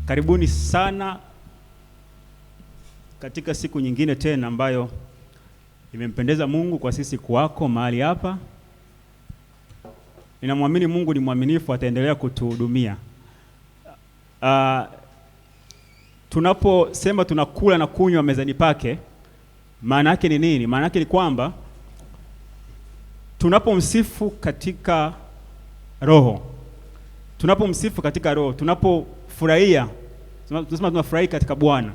Karibuni sana katika siku nyingine tena ambayo imempendeza Mungu kwa sisi kuwako mahali hapa. Ninamwamini Mungu ni mwaminifu, ataendelea kutuhudumia. Tunaposema tunakula na kunywa mezani pake, maana yake ni nini? Maana yake ni kwamba tunapomsifu katika roho, tunapofurahia, tunasema tunafurahi katika Bwana.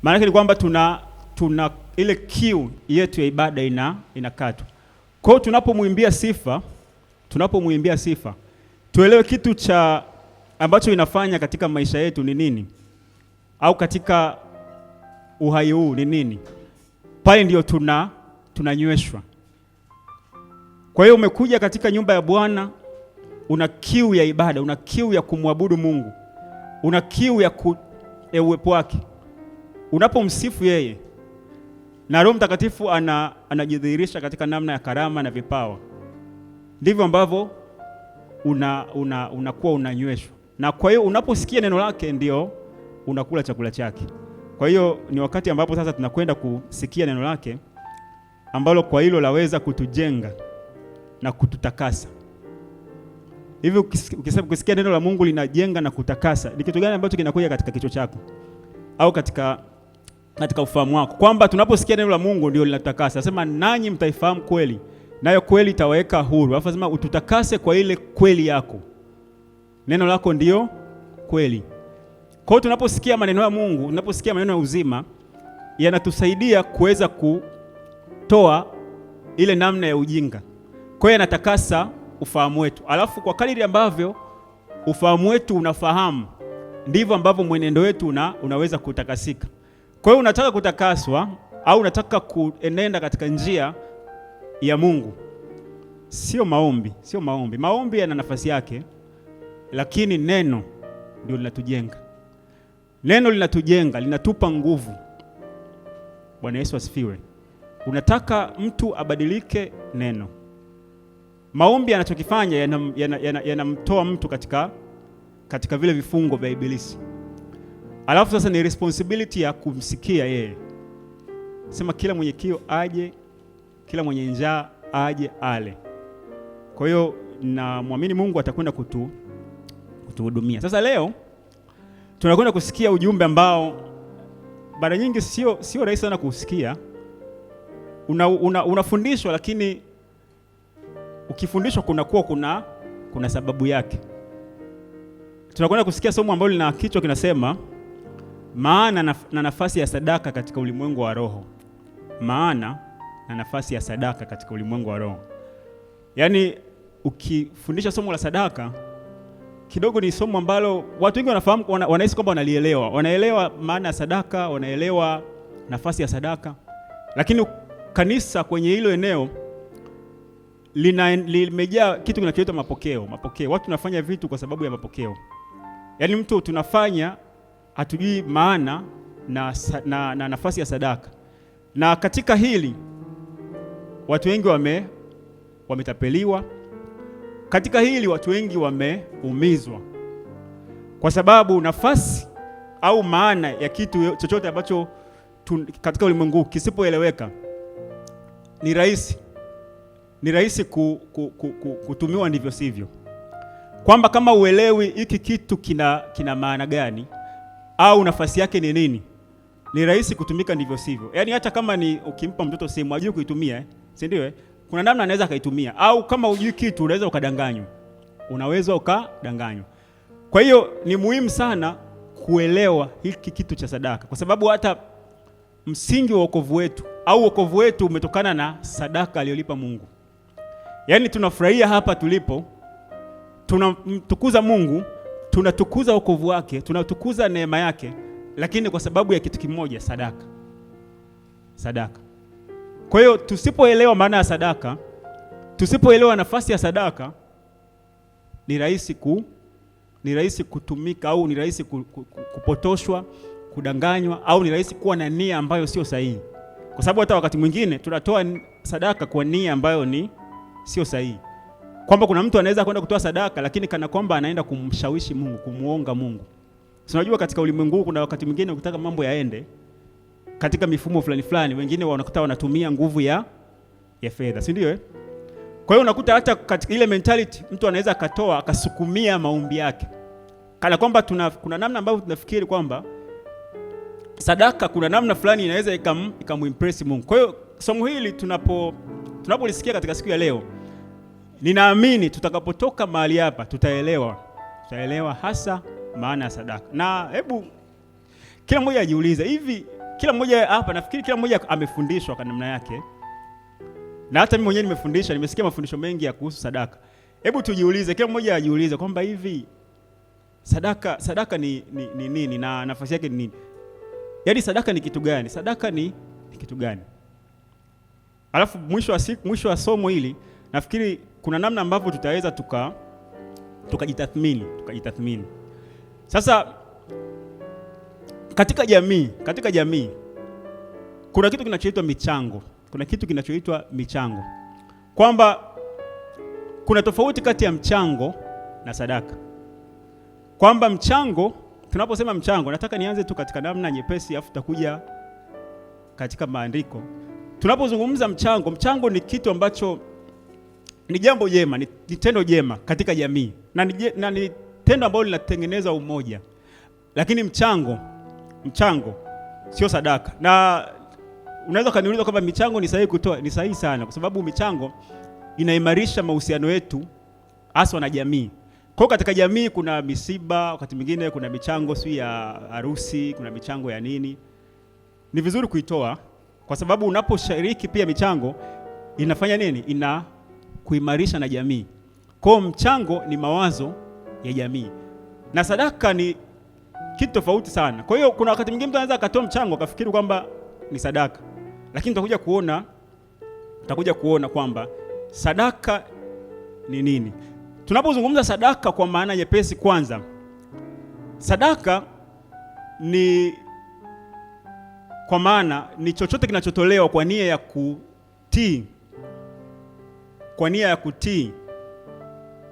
Maana yake ni kwamba tuna ile kiu yetu ya ibada inakatwa. Kwa hiyo tunapomwimbia sifa, tuelewe kitu cha ambacho inafanya katika maisha yetu ni nini, au katika uhai huu ni nini. Pale ndio tunanyweshwa. Kwa hiyo umekuja katika nyumba ya Bwana, una kiu ya ibada, una kiu ya kumwabudu Mungu, una kiu ya uwepo wake. Unapomsifu yeye na Roho Mtakatifu anajidhihirisha katika namna ya karama na vipawa, ndivyo ambavyo unakuwa unanyweshwa. Na kwa hiyo unaposikia neno lake ndio unakula chakula chake. Kwa hiyo ni wakati ambapo sasa tunakwenda kusikia neno lake ambalo kwa hilo laweza kutujenga na kututakasa. Hivi ukisikia neno la Mungu linajenga na kutakasa, ni kitu gani ambacho kinakuja katika kichwa chako au katika ufahamu wako? Kwamba tunaposikia neno la Mungu ndio linatakasa. Nasema nanyi mtaifahamu kweli, nayo kweli itawaweka huru. Alafu nasema ututakase kwa ile kweli yako. Neno lako ndio kweli. Kwa hiyo tunaposikia maneno ya Mungu, tunaposikia maneno ya uzima, yanatusaidia kuweza kutoa ile namna ya ujinga. Kwa hiyo yanatakasa ufahamu wetu. Alafu kwa kadiri ambavyo ufahamu wetu unafahamu, ndivyo ambavyo mwenendo wetu unaweza kutakasika. Kwa hiyo unataka kutakaswa au unataka kuenenda katika njia ya Mungu, sio maombi. Maombi yana nafasi yake, lakini neno ndio linatujenga. Neno linatujenga, linatupa nguvu. Bwana Yesu asifiwe. Unataka mtu abadilike, neno. Maombi yanachokifanya yanamtoa mtu katika vile vifungo vya ibilisi. Alafu sasa ni responsibility ya kumsikia yeye. Sema kila mwenye kiu aje, kila mwenye njaa aje ale. Kwa hiyo na muamini Mungu atakwenda kutuhudumia. Sasa leo tunakwenda kusikia ujumbe ambao mara nyingi sio rahisi sana kusikia. Unafundishwa, lakini ukifundishwa kuna sababu yake. Tunakwenda kusikia somo ambalo lina kichwa kinasema maana na nafasi ya sadaka katika ulimwengu wa roho. Maana na nafasi ya sadaka katika ulimwengu wa roho. Yaani ukifundisha somo la sadaka, kidogo ni somo ambalo watu wengi wanafahamu, wanahisi kwamba wanalielewa. Wanaelewa maana ya sadaka, wanaelewa nafasi ya sadaka. Lakini kanisa kwenye hilo eneo limejaa kitu kinachoitwa mapokeo. Watu tunafanya vitu kwa sababu ya mapokeo. Yaani mtu tunafanya hatujui maana na nafasi ya sadaka. Na katika hili watu wengi wametapeliwa. Katika hili watu wengi wameumizwa. Kwa sababu nafasi au maana ya kitu chochote ambacho katika ulimwengu kisipoeleweka, ni rahisi kutumiwa ndivyo sivyo. Kwamba kama uelewi hiki kitu kina maana gani au nafasi yake ni nini, ni rahisi kutumika ndivyo sivyo. Yaani hata kama ni ukimpa mtoto simu hajui kuitumia, si ndio? Kuna namna anaweza akaitumia. Au kama hujui kitu unaweza ukadanganywa. Kwa hiyo ni muhimu sana kuelewa hiki kitu cha sadaka, kwa sababu hata msingi wa wokovu wetu au wokovu wetu umetokana na sadaka aliyolipa Mungu. Yaani tunafurahia hapa tulipo, tunamtukuza Mungu, tunatukuza wokovu wake, tunatukuza neema yake, lakini kwa sababu ya kitu kimoja, sadaka. Kwa hiyo tusipoelewa maana ya sadaka, tusipoelewa nafasi ya sadaka, ni rahisi kutumika, au ni rahisi kupotoshwa, kudanganywa, au ni rahisi kuwa na nia ambayo sio sahihi. Kwa sababu hata wakati mwingine tunatoa sadaka kwa nia ambayo sio sahihi. Kwamba kuna mtu anaweza kwenda kutoa sadaka lakini kana kwamba anaenda kumshawishi Mungu, kumuonga Mungu. Unajua katika ulimwengu kuna wakati mwingine ukitaka mambo yaende katika mifumo fulani, wengine wanakuta wanatumia nguvu ya fedha, si ndio? Kwa hiyo unakuta hata katika ile mentality mtu anaweza akatoa akasukumia maombi yake. Kana kwamba kuna namna ambavyo tunafikiri kwamba sadaka kuna namna fulani inaweza ikamimpress Mungu. Kwa hiyo somo hili tunapolisikia katika siku ya leo, ninaamini tutakapotoka mahali hapa tutaelewa hasa maana ya sadaka. Na hebu kila mmoja ajiulize, hivi kila mmoja hapa, nafikiri kila mmoja amefundishwa kwa namna yake, na hata mimi mwenyewe nimefundisha, nimesikia mafundisho mengi ya kuhusu sadaka. Hebu tujiulize, kila mmoja ajiulize kwamba hivi sadaka ni nini na nafasi yake ni nini? Yaani sadaka ni kitu gani? Sadaka ni kitu gani? Alafu mwisho wa somo hili nafikiri kuna namna ambavyo tutaweza tukajitathmini. Sasa katika jamii kuna kitu kinachoitwa michango. Kwamba kuna tofauti kati ya mchango na sadaka. Kwamba mchango, tunaposema mchango, nataka nianze tu katika namna nyepesi afu tutakuja katika maandiko. Tunapozungumza mchango ni kitu ambacho ni jambo jema, ni tendo jema katika jamii. Na ni tendo ambalo linatengeneza umoja. Lakini mchango sio sadaka. Na unaweza kuniuliza kwamba michango ni sahihi kutoa? Ni sahihi sana, kwa sababu michango inaimarisha mahusiano yetu hasa na jamii. Kwa katika jamii kuna misiba, wakati mwingine kuna michango si ya harusi, kuna michango ya nini. Ni vizuri kuitoa kwa sababu unaposhiriki pia michango inafanya nini? Kuimarisha na jamii. Kwa mchango ni mawazo ya jamii. Na sadaka ni kitu tofauti sana. Kwa hiyo kuna wakati mwingine mtu anaweza akatoa mchango akafikiri kwamba ni sadaka. Lakini tutakuja kuona kwamba sadaka ni nini. Tunapozungumza sadaka kwa maana nyepesi, kwanza sadaka ni kwa maana ni chochote kinachotolewa kwa nia ya kutii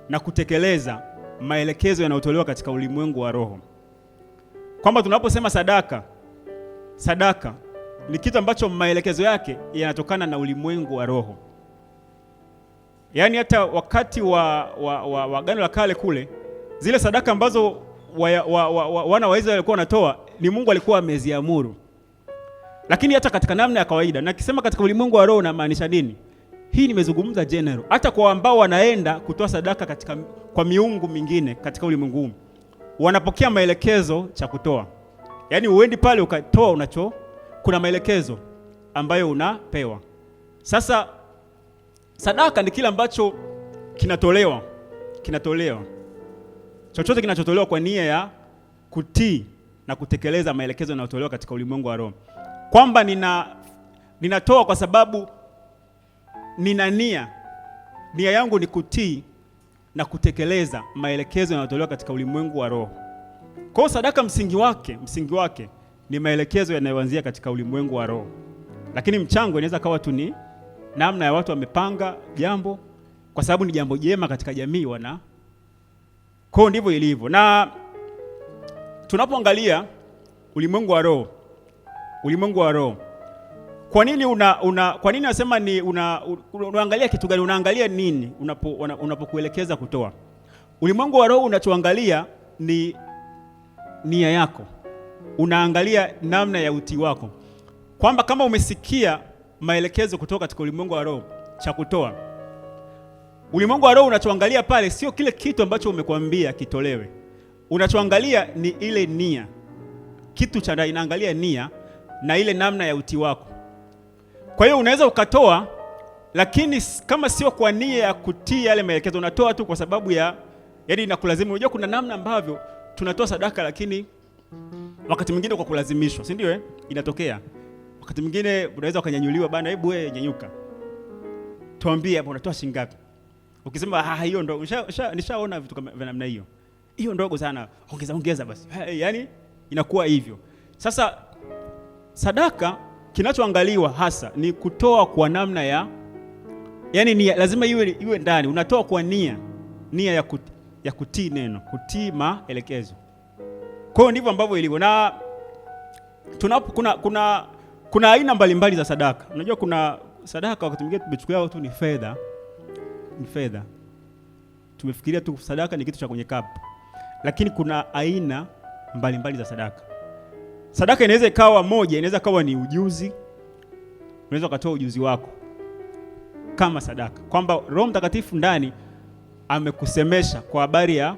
na kutekeleza maelekezo yanayotolewa katika ulimwengu wa roho. Kwamba tunaposema sadaka ni kitu ambacho maelekezo yake yanatokana na ulimwengu wa roho. Yaani hata wakati wa Agano la Kale kule, zile sadaka ambazo wana wa Israeli walikuwa wanatoa ni Mungu alikuwa ameziamuru. Lakini hata katika namna ya kawaida, na kisema katika ulimwengu wa roho na maanisha nini? Hii nimezungumza general. Hata kwa ambao wanaenda kutoa sadaka kwa miungu mingine katika ulimwengu huu, wanapokea maelekezo cha kutoa. Yaani uendi pale ukatoa kuna maelekezo ambayo unapewa. Sasa sadaka ni kile ambacho kinatolewa. Chochote kinachotolewa kwa nia ya kutii na kutekeleza maelekezo yanayotolewa katika ulimwengu wa roho. Kwamba ninatoa kwa sababu nina nia yangu ni kutii na kutekeleza maelekezo yanayotolewa katika ulimwengu wa roho. Kwa sadaka msingi wake ni maelekezo yanayoanzia katika ulimwengu wa roho. Lakini mchango inaweza kawa tu ni namna ya watu wamepanga jambo kwa sababu ni jambo jema katika jamii Kwa ndivyo ilivyo. Na tunapoangalia ulimwengu wa roho, kwa nini nasema ni unaangalia kitu gani? Unaangalia nini unapokuelekeza kutoa? Ulimwengu wa roho unachoangalia ni nia yako. Unaangalia namna ya utii wako. Kwamba kama umesikia maelekezo kutoka katika ulimwengu wa roho cha kutoa, ulimwengu wa roho unachoangalia pale sio kile kitu ambacho umekwambia kitolewe. Unachoangalia ni ile nia. Kitu cha ndani inaangalia nia na ile namna ya utii wako. Kwa hiyo unaweza ukatoa, lakini kama sio kwa nia ya kutii yale maelekezo, unatoa tu kwa sababu yaani inakulazimu. Unajua kuna namna ambavyo tunatoa sadaka, lakini wakati mwingine kwa kulazimishwa, si ndio? Inatokea wakati mwingine unaweza ukanyanyuliwa, bana, hebu wewe nyanyuka, tuambie hapo unatoa shilingi ngapi. Ukisema hiyo ndogo, nishaona vitu kama namna hiyo ndogo sana, ongeza basi. Yaani inakuwa hivyo. Sasa sadaka kinachoangaliwa hasa ni kutoa kwa namna yaani nia, lazima iwe ndani. Unatoa kwa nia ya kutii neno, kutii maelekezo. Kwa hiyo ndivyo ambavyo ilivyo. Na kuna aina mbalimbali za sadaka. Unajua kuna sadaka wakati mwingine tumechukulia tu ni fedha. Ni fedha. Tumefikiria tu sadaka ni kitu cha kwenye kapu. Lakini kuna aina mbalimbali za sadaka. Sadaka inaweza ikawa moja, inaweza kawa ni ujuzi. Unaweza ukatoa ujuzi wako kama sadaka, kwamba Roho Mtakatifu ndani amekusemesha kwa habari ya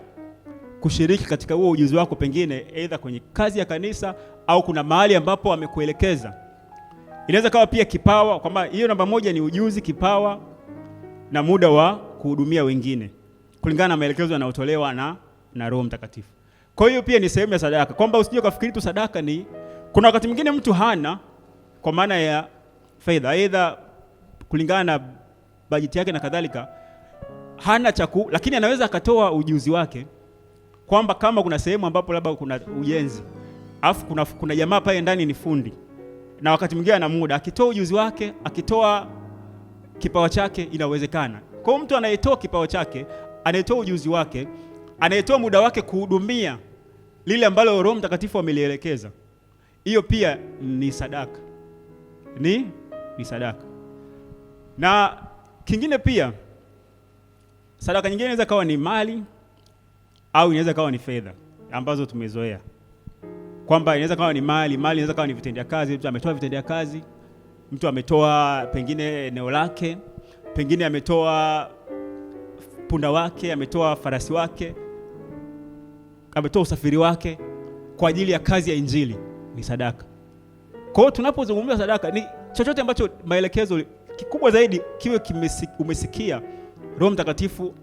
kushiriki katika huo ujuzi wako, pengine aidha kwenye kazi ya kanisa au kuna mahali ambapo amekuelekeza. Inaweza kawa pia kipawa, kwamba hiyo namba moja ni ujuzi, kipawa na muda wa kuhudumia wengine kulingana na maelekezo yanayotolewa na Roho Mtakatifu. Kwa hiyo pia ni sehemu ya sadaka, kwamba usije kufikiri tu sadaka ni, kuna wakati mwingine mtu hana kwa maana ya fedha, aidha kulingana na bajeti yake na kadhalika, hana chaku, lakini anaweza akatoa ujuzi wake, kwamba kama kuna sehemu ambapo labda kuna ujenzi, alafu kuna jamaa pale ndani ni fundi, na wakati mwingine ana muda, akitoa ujuzi wake, akitoa kipawa chake, inawezekana. Kwa hiyo mtu anayetoa kipawa chake, anayetoa ujuzi wake, anayetoa muda wake kuhudumia lile ambalo Roho Mtakatifu amelielekeza, hiyo pia ni sadaka. Ni sadaka. Na kingine pia, sadaka nyingine inaweza kawa ni mali au inaweza kawa ni fedha ambazo tumezoea. Kwamba inaweza kawa ni mali inaweza kawa ni vitendea kazi, mtu ametoa vitendea kazi, mtu ametoa pengine eneo lake, pengine ametoa punda wake, ametoa farasi wake, ametoa usafiri wake kwa ajili ya kazi ya Injili, ni sadaka. Kwa hiyo tunapozungumza sadaka ni chochote ambacho maelekezo kikubwa zaidi kiwe umesikia Roho Mtakatifu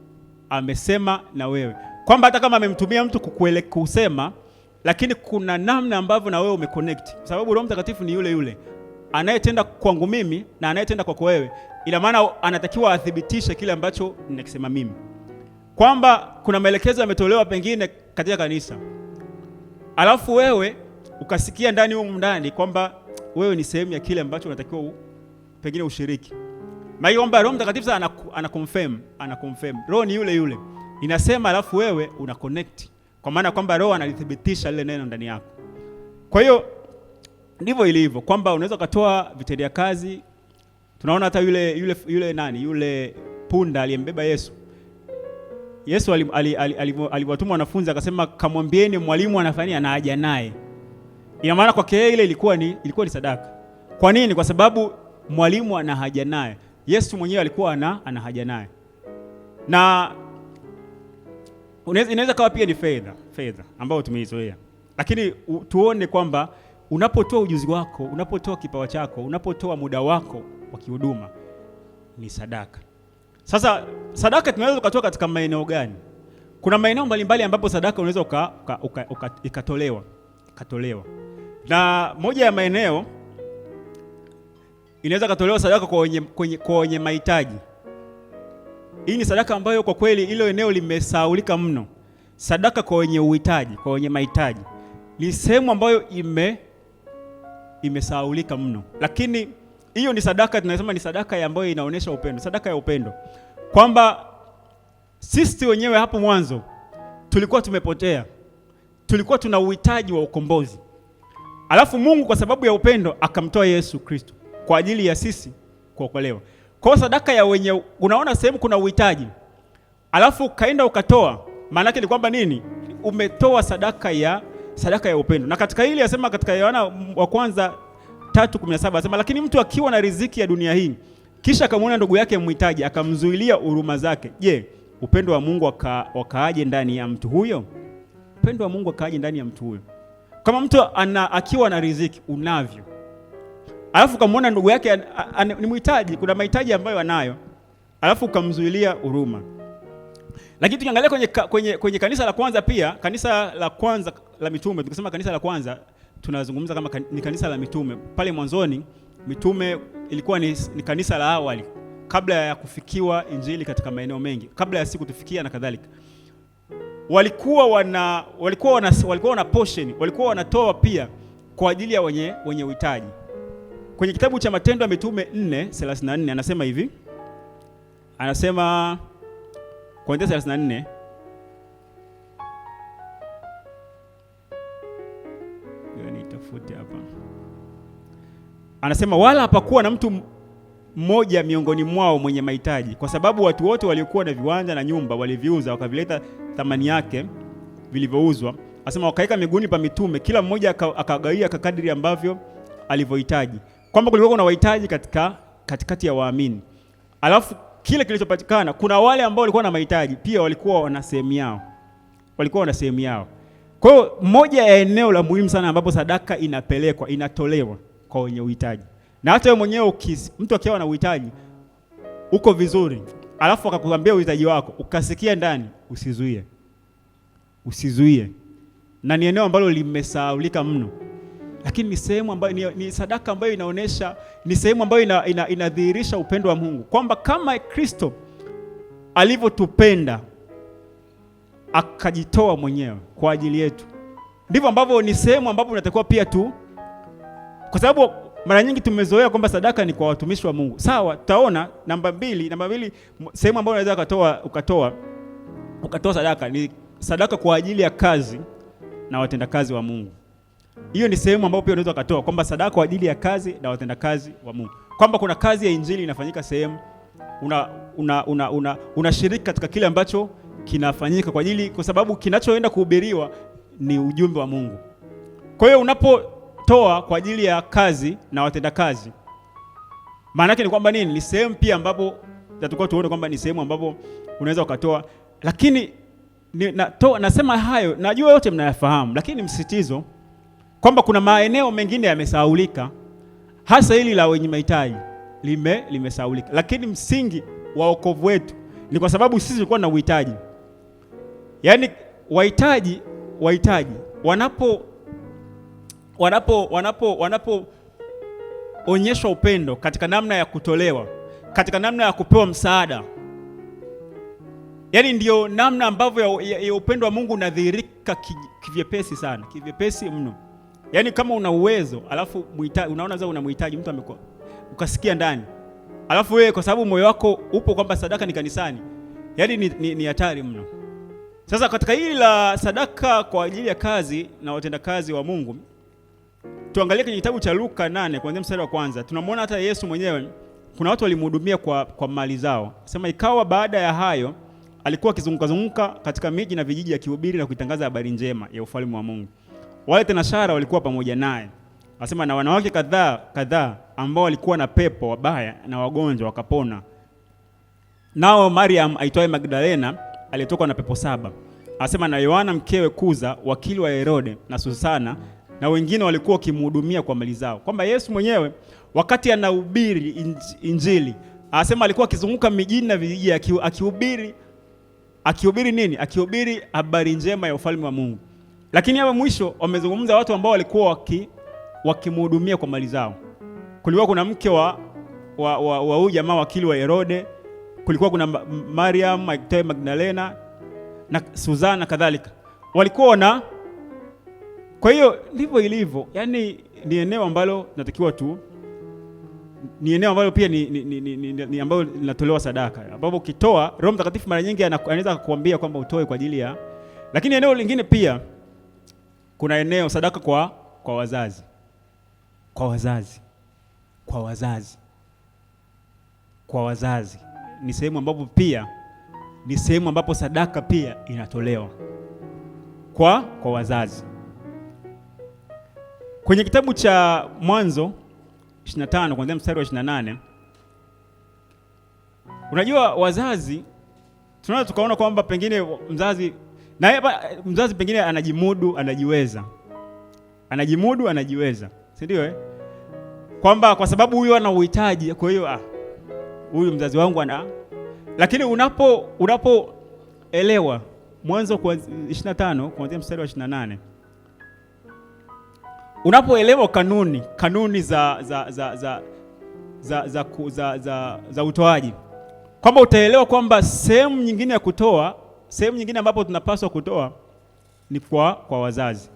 amesema na wewe, kwamba hata kama amemtumia mtu kusema, lakini kuna namna ambavyo na wewe umeconnect, kwa sababu Roho Mtakatifu ni yule yule anayetenda kwangu mimi na anayetenda kwako wewe. Ina maana anatakiwa athibitishe kile ambacho ninakisema mimi, kwamba kuna maelekezo yametolewa pengine katika kanisa, alafu wewe ukasikia ndani huko ndani kwamba wewe ni sehemu ya kile ambacho unatakiwa pengine ushiriki. Maana kwamba Roho Mtakatifu ana confirm. Roho ni yule yule inasema, alafu wewe una connect, kwa maana kwamba Roho analithibitisha lile neno ndani yako. Kwa hiyo ndivyo ilivyo, kwamba unaweza kutoa vitendea kazi. Tunaona hata yule punda aliyembeba Yesu. Yesu aliwatuma wanafunzi akasema, kamwambieni mwalimu anafanya na haja naye. Ina maana kwake ile ilikuwa ni sadaka. Kwa nini? Kwa sababu mwalimu ana haja naye. Yesu mwenyewe alikuwa ana haja naye. Na inaweza kawa pia ni fedha ambayo tumeizoea. Lakini tuone kwamba unapotoa ujuzi wako, unapotoa kipawa chako, unapotoa muda wako wa kihuduma, ni sadaka. Sasa sadaka tunaweza kutoa katika maeneo gani? Kuna maeneo mbalimbali ambapo sadaka unaweza ikatolewa. Na moja ya maeneo inaweza katolewa sadaka kwa wenye mahitaji. Hii ni sadaka ambayo kwa kweli ile eneo limesahaulika mno. Sadaka kwa wenye uhitaji, kwa wenye mahitaji, ni sehemu ambayo imesahaulika mno. Lakini hiyo ni sadaka, tunasema ni sadaka ambayo inaonyesha upendo, sadaka ya upendo. Kwamba sisi wenyewe hapo mwanzo tulikuwa tumepotea, tulikuwa tuna uhitaji wa ukombozi, alafu Mungu kwa sababu ya upendo akamtoa Yesu Kristo kwa ajili ya sisi kuokolewa. Kwa sadaka ya wenye, unaona sehemu kuna uhitaji, alafu kaenda ukatoa, maana yake ni kwamba nini? Umetoa sadaka ya upendo. Na katika hili yasema katika Yohana wa kwanza 3:17 anasema, lakini mtu akiwa na riziki ya dunia hii kisha akamwona ndugu yake mhitaji akamzuilia huruma zake, je, upendo wa Mungu wakaaje ndani ya mtu huyo? Upendo wa Mungu wakaaje ndani ya mtu huyo? Kama mtu akiwa na riziki unavyo, alafu ukamwona ndugu yake ni mhitaji, kuna mahitaji ambayo anayo, alafu ukamzuilia huruma. Lakini tukiangalia kwenye kanisa la kwanza pia, kanisa la kwanza la mitume, tukisema kanisa la kwanza tunazungumza kama ni kanisa la mitume. Pale mwanzoni mitume ilikuwa ni kanisa la awali, kabla ya kufikiwa Injili katika maeneo mengi, kabla ya siku tufikia na kadhalika. Walikuwa wana portion, walikuwa wanatoa pia kwa ajili ya wenye uhitaji. Kwenye kitabu cha Matendo ya Mitume 4:34 anasema hivi. Anasema kwa 34, nitafute hapa. Anasema wala hapakuwa na mtu mmoja miongoni mwao mwenye mahitaji, kwa sababu watu wote waliokuwa na viwanja na nyumba waliviuza wakavileta thamani yake vilivyouzwa. Anasema wakaeka miguuni pa mitume, kila mmoja akagawia kadiri ambavyo alivyohitaji. Kwamba kulikuwa kuna wahitaji katikati ya waamini. Alafu kile kilichopatikana, kuna wale ambao walikuwa na mahitaji pia walikuwa wana sehemu yao. Kwa hiyo moja ya eneo la muhimu sana ambapo sadaka inatolewa kwa wenye uhitaji. Na hata wewe mwenyewe mtu akiwa na uhitaji uko vizuri, alafu akakuambia uhitaji wako, ukasikia ndani, usizuie. Na ni eneo ambalo limesahaulika mno. Lakini ni sehemu ambayo ni sadaka ambayo inaonesha, ni sehemu ambayo inadhihirisha upendo wa Mungu, kwamba kama Kristo alivyotupenda akajitoa mwenyewe kwa ajili yetu, ndivyo ambavyo ni sehemu ambapo unatakiwa pia tu, kwa sababu mara nyingi tumezoea kwamba sadaka ni kwa watumishi wa Mungu. Sawa, tutaona namba mbili sehemu ambayo unaweza ukatoa sadaka ni sadaka kwa ajili ya kazi na watendakazi wa Mungu. Hiyo ni sehemu ambayo pia unaweza ukatoa kwamba sadaka kwa ajili ya kazi na watendakazi wa Mungu. Kwamba kuna kazi ya injili inafanyika sehemu, unashiriki katika kile ambacho kinafanyika kwa sababu kinachoenda kuhubiriwa ni ujumbe wa Mungu. Kwa hiyo unapotoa kwa ajili ya kazi na watendakazi, maana yake ni kwamba nini? Ni sehemu pia ambapo tutakuwa tuone kwamba ni sehemu ambapo unaweza ukatoa. Lakini nasema hayo, najua yote mnayafahamu, lakini msisitizo kwamba kuna maeneo mengine yamesahaulika, hasa hili la wenye mahitaji limesahaulika. Lakini msingi wa wokovu wetu ni kwa sababu sisi tulikuwa na uhitaji. Yaani wahitaji wanapoonyeshwa upendo katika namna ya kutolewa, katika namna ya kupewa msaada, yaani ndio namna ambavyo ya upendo wa Mungu unadhihirika kivyepesi sana, kivyepesi mno. Yaani kama una uwezo, alafu unaona zao unamhitaji mtu ukasikia ndani, alafu wewe kwa sababu moyo wako upo kwamba sadaka ni kanisani, yaani ni hatari mno. Sasa katika hili la sadaka kwa ajili ya kazi na watendakazi wa Mungu, tuangalie kwenye kitabu cha Luka 8 kuanzia mstari wa kwanza. Tunamwona hata Yesu mwenyewe, kuna watu walimhudumia kwa mali zao. Sema ikawa baada ya hayo alikuwa akizunguka katika miji na vijiji akihubiri na kuitangaza habari njema ya ufalme wa Mungu. Wale tenashara walikuwa pamoja naye. Anasema na wanawake kadhaa ambao walikuwa na pepo wabaya na wagonjwa wakapona. Nao Mariam aitwaye Magdalena aliyetoka na pepo 7. Anasema na Yohana mkewe Kuza, wakili wa Herode, na Susana na wengine walikuwa wakimhudumia kwa mali zao. Kwamba Yesu mwenyewe wakati anahubiri injili, anasema alikuwa akizunguka mijini na vijiji akihubiri nini? Akihubiri habari njema ya ufalme wa Mungu. Lakini hapo mwisho wamezungumza watu ambao walikuwa wakimhudumia kwa mali zao. Kulikuwa kuna mke wa huyu jamaa wakili wa Herode, kulikuwa kuna Mariam aitwaye Magdalena na Susana kadhalika. Walikuwa kwa hiyo ndivyo ilivyo. Yaani ni eneo ambalo tunatakiwa ni eneo ambalo pia ni ambalo linatolewa sadaka. Ambapo ukitoa, Roho Mtakatifu mara nyingi anaweza kukuambia kwamba utoe kwa ajili ya. Lakini eneo lingine pia kuna eneo sadaka kwa wazazi. Kwa wazazi. Ni sehemu ambapo sadaka pia inatolewa kwa wazazi. Kwenye kitabu cha Mwanzo 25 kuanzia mstari wa 28, unajua wazazi tunaweza tukaona kwamba pengine mzazi pengine anajiweza, si ndio? Kwamba kwa sababu huyu ana uhitaji, kwa hiyo huyu mzazi wangu lakini unapoelewa Mwanzo 25 kuanzia mstari wa 28, unapoelewa kanuni za utoaji, kwamba utaelewa kwamba sehemu nyingine ya kutoa, sehemu nyingine ambapo tunapaswa kutoa ni kwa wazazi.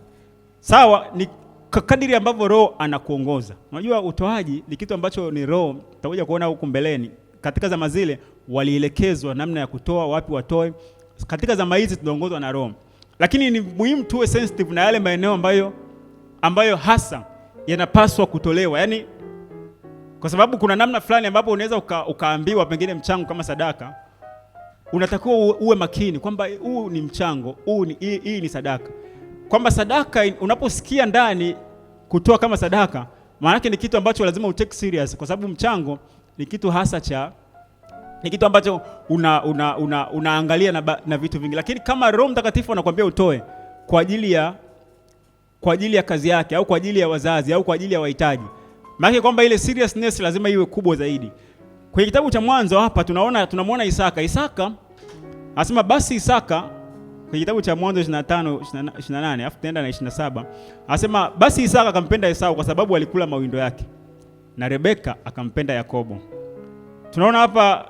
Sawa, ni kadiri ambavyo Roho anakuongoza. Unajua utoaji ni kitu ambacho ni Roho, tutakuja kuona huko mbeleni. Katika zama zile walielekezwa namna ya kutoa, wapi watoe. Katika zama hizi tunaongozwa na Roho. Lakini ni muhimu tuwe sensitive na yale maeneo ambayo ambayo hasa yanapaswa kutolewa. Yaani kwa sababu kuna namna fulani ambapo unaweza ukaambiwa pengine mchango kama sadaka, unatakiwa uwe makini kwamba huu ni mchango, hii ni sadaka. Kwamba sadaka unaposikia ndani kutoa kama sadaka, maana yake ni kitu ambacho lazima utake serious, kwa sababu mchango ni kitu hasa ni kitu ambacho unaangalia na vitu vingi. Lakini kama Roho Mtakatifu anakuambia utoe kwa ajili ya kazi yake, au kwa ajili ya wazazi, au kwa ajili ya wahitaji, maana kwamba ile seriousness lazima iwe kubwa zaidi. Kwenye kitabu cha Mwanzo hapa tunamwona Isaka anasema basi Isaka, kwenye kitabu cha Mwanzo 25:28 afu tunaenda na 27, anasema basi Isaka akampenda Esau kwa sababu alikula mawindo yake, na Rebeka akampenda Yakobo. Tunaona hapa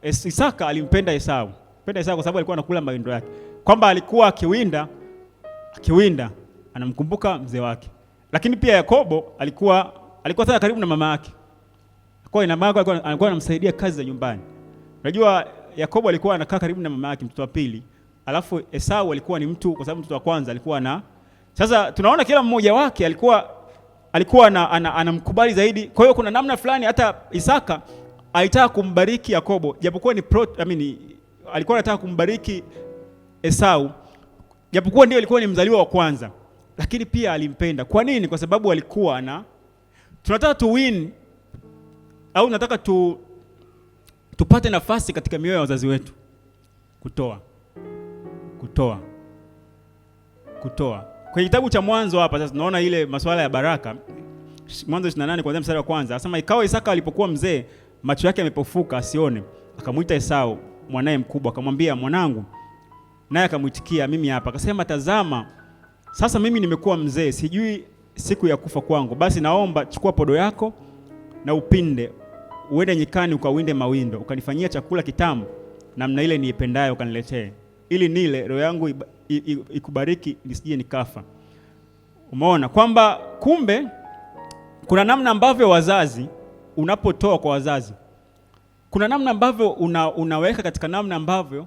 Isaka alimpenda Esau kwa sababu alikuwa anakula mawindo yake, kwamba alikuwa akiwinda anamkumbuka mzee wake. Lakini pia Yakobo alikuwa sana karibu na mama yake. Kwa ina maana alikuwa anamsaidia kazi za nyumbani. Unajua Yakobo alikuwa anakaa karibu na mama yake, mtoto wa pili. Alafu Esau alikuwa ni mtu, kwa sababu mtoto wa kwanza alikuwa sasa tunaona kila mmoja wake alikuwa anamkubali zaidi. Kwa hiyo kuna namna fulani hata Isaka alitaka kumbariki Yakobo, japokuwa alikuwa anataka kumbariki Esau, japokuwa ndio alikuwa ni mzaliwa wa kwanza, lakini pia alimpenda. Kwa nini? Kwa sababu alikuwa tunataka tu win, au nataka tupate nafasi katika mioyo ya wazazi wetu. Kutoa. Kwenye kitabu cha Mwanzo hapa sasa tunaona ile masuala ya baraka. Mwanzo 28 kuanzia mstari wa kwanza. Anasema ikawa Isaka alipokuwa mzee, macho yake yamepofuka asione, akamuita Esau mwanae mkubwa, akamwambia mwanangu, naye akamuitikia mimi hapa. Akasema tazama, sasa mimi nimekuwa mzee, sijui siku ya kufa kwangu. Basi naomba chukua podo yako na upinde, uende nyikani ukawinde mawindo, ukanifanyia chakula kitamu namna ile niipendayo, ukaniletee, ili nile, roho yangu ikubariki nisije nikafa. Umeona kwamba kumbe kuna namna ambavyo wazazi, unapotoa kwa wazazi, kuna namna ambavyo unaweka katika namna ambavyo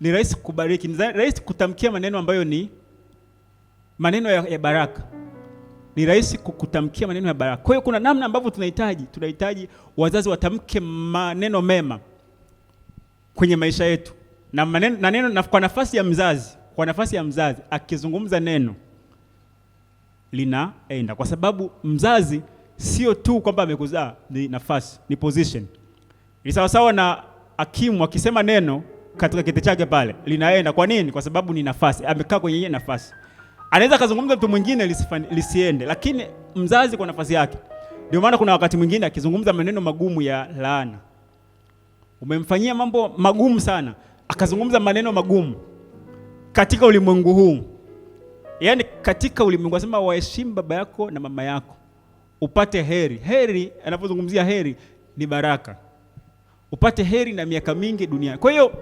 ni rahisi kubariki, ni rahisi kutamkia maneno ambayo ni maneno ya baraka. Ni rahisi kutamkia maneno ya baraka. Kwa hiyo kuna namna ambavyo tunahitaji wazazi watamke maneno mema kwenye maisha yetu. Na kwa nafasi ya mzazi akizungumza neno linaenda, kwa sababu mzazi sio tu kwamba amekuzaa, ni nafasi, ni position. Ni sawa na hakimu akisema neno katika kiti chake pale linaenda. Kwa nini? Kwa sababu ni nafasi, amekaa kwenye ile nafasi. Anaweza kuzungumza mtu mwingine lisiende, lakini mzazi kwa nafasi yake. Ndio maana kuna wakati mwingine akizungumza maneno magumu ya laana, umemfanyia mambo magumu sana, akazungumza maneno magumu katika ulimwengu huu. Yaani katika ulimwengu anasema waheshimu baba yako na mama yako upate heri. Heri, anapozungumzia heri ni baraka. Upate heri na miaka mingi duniani. Kwa hiyo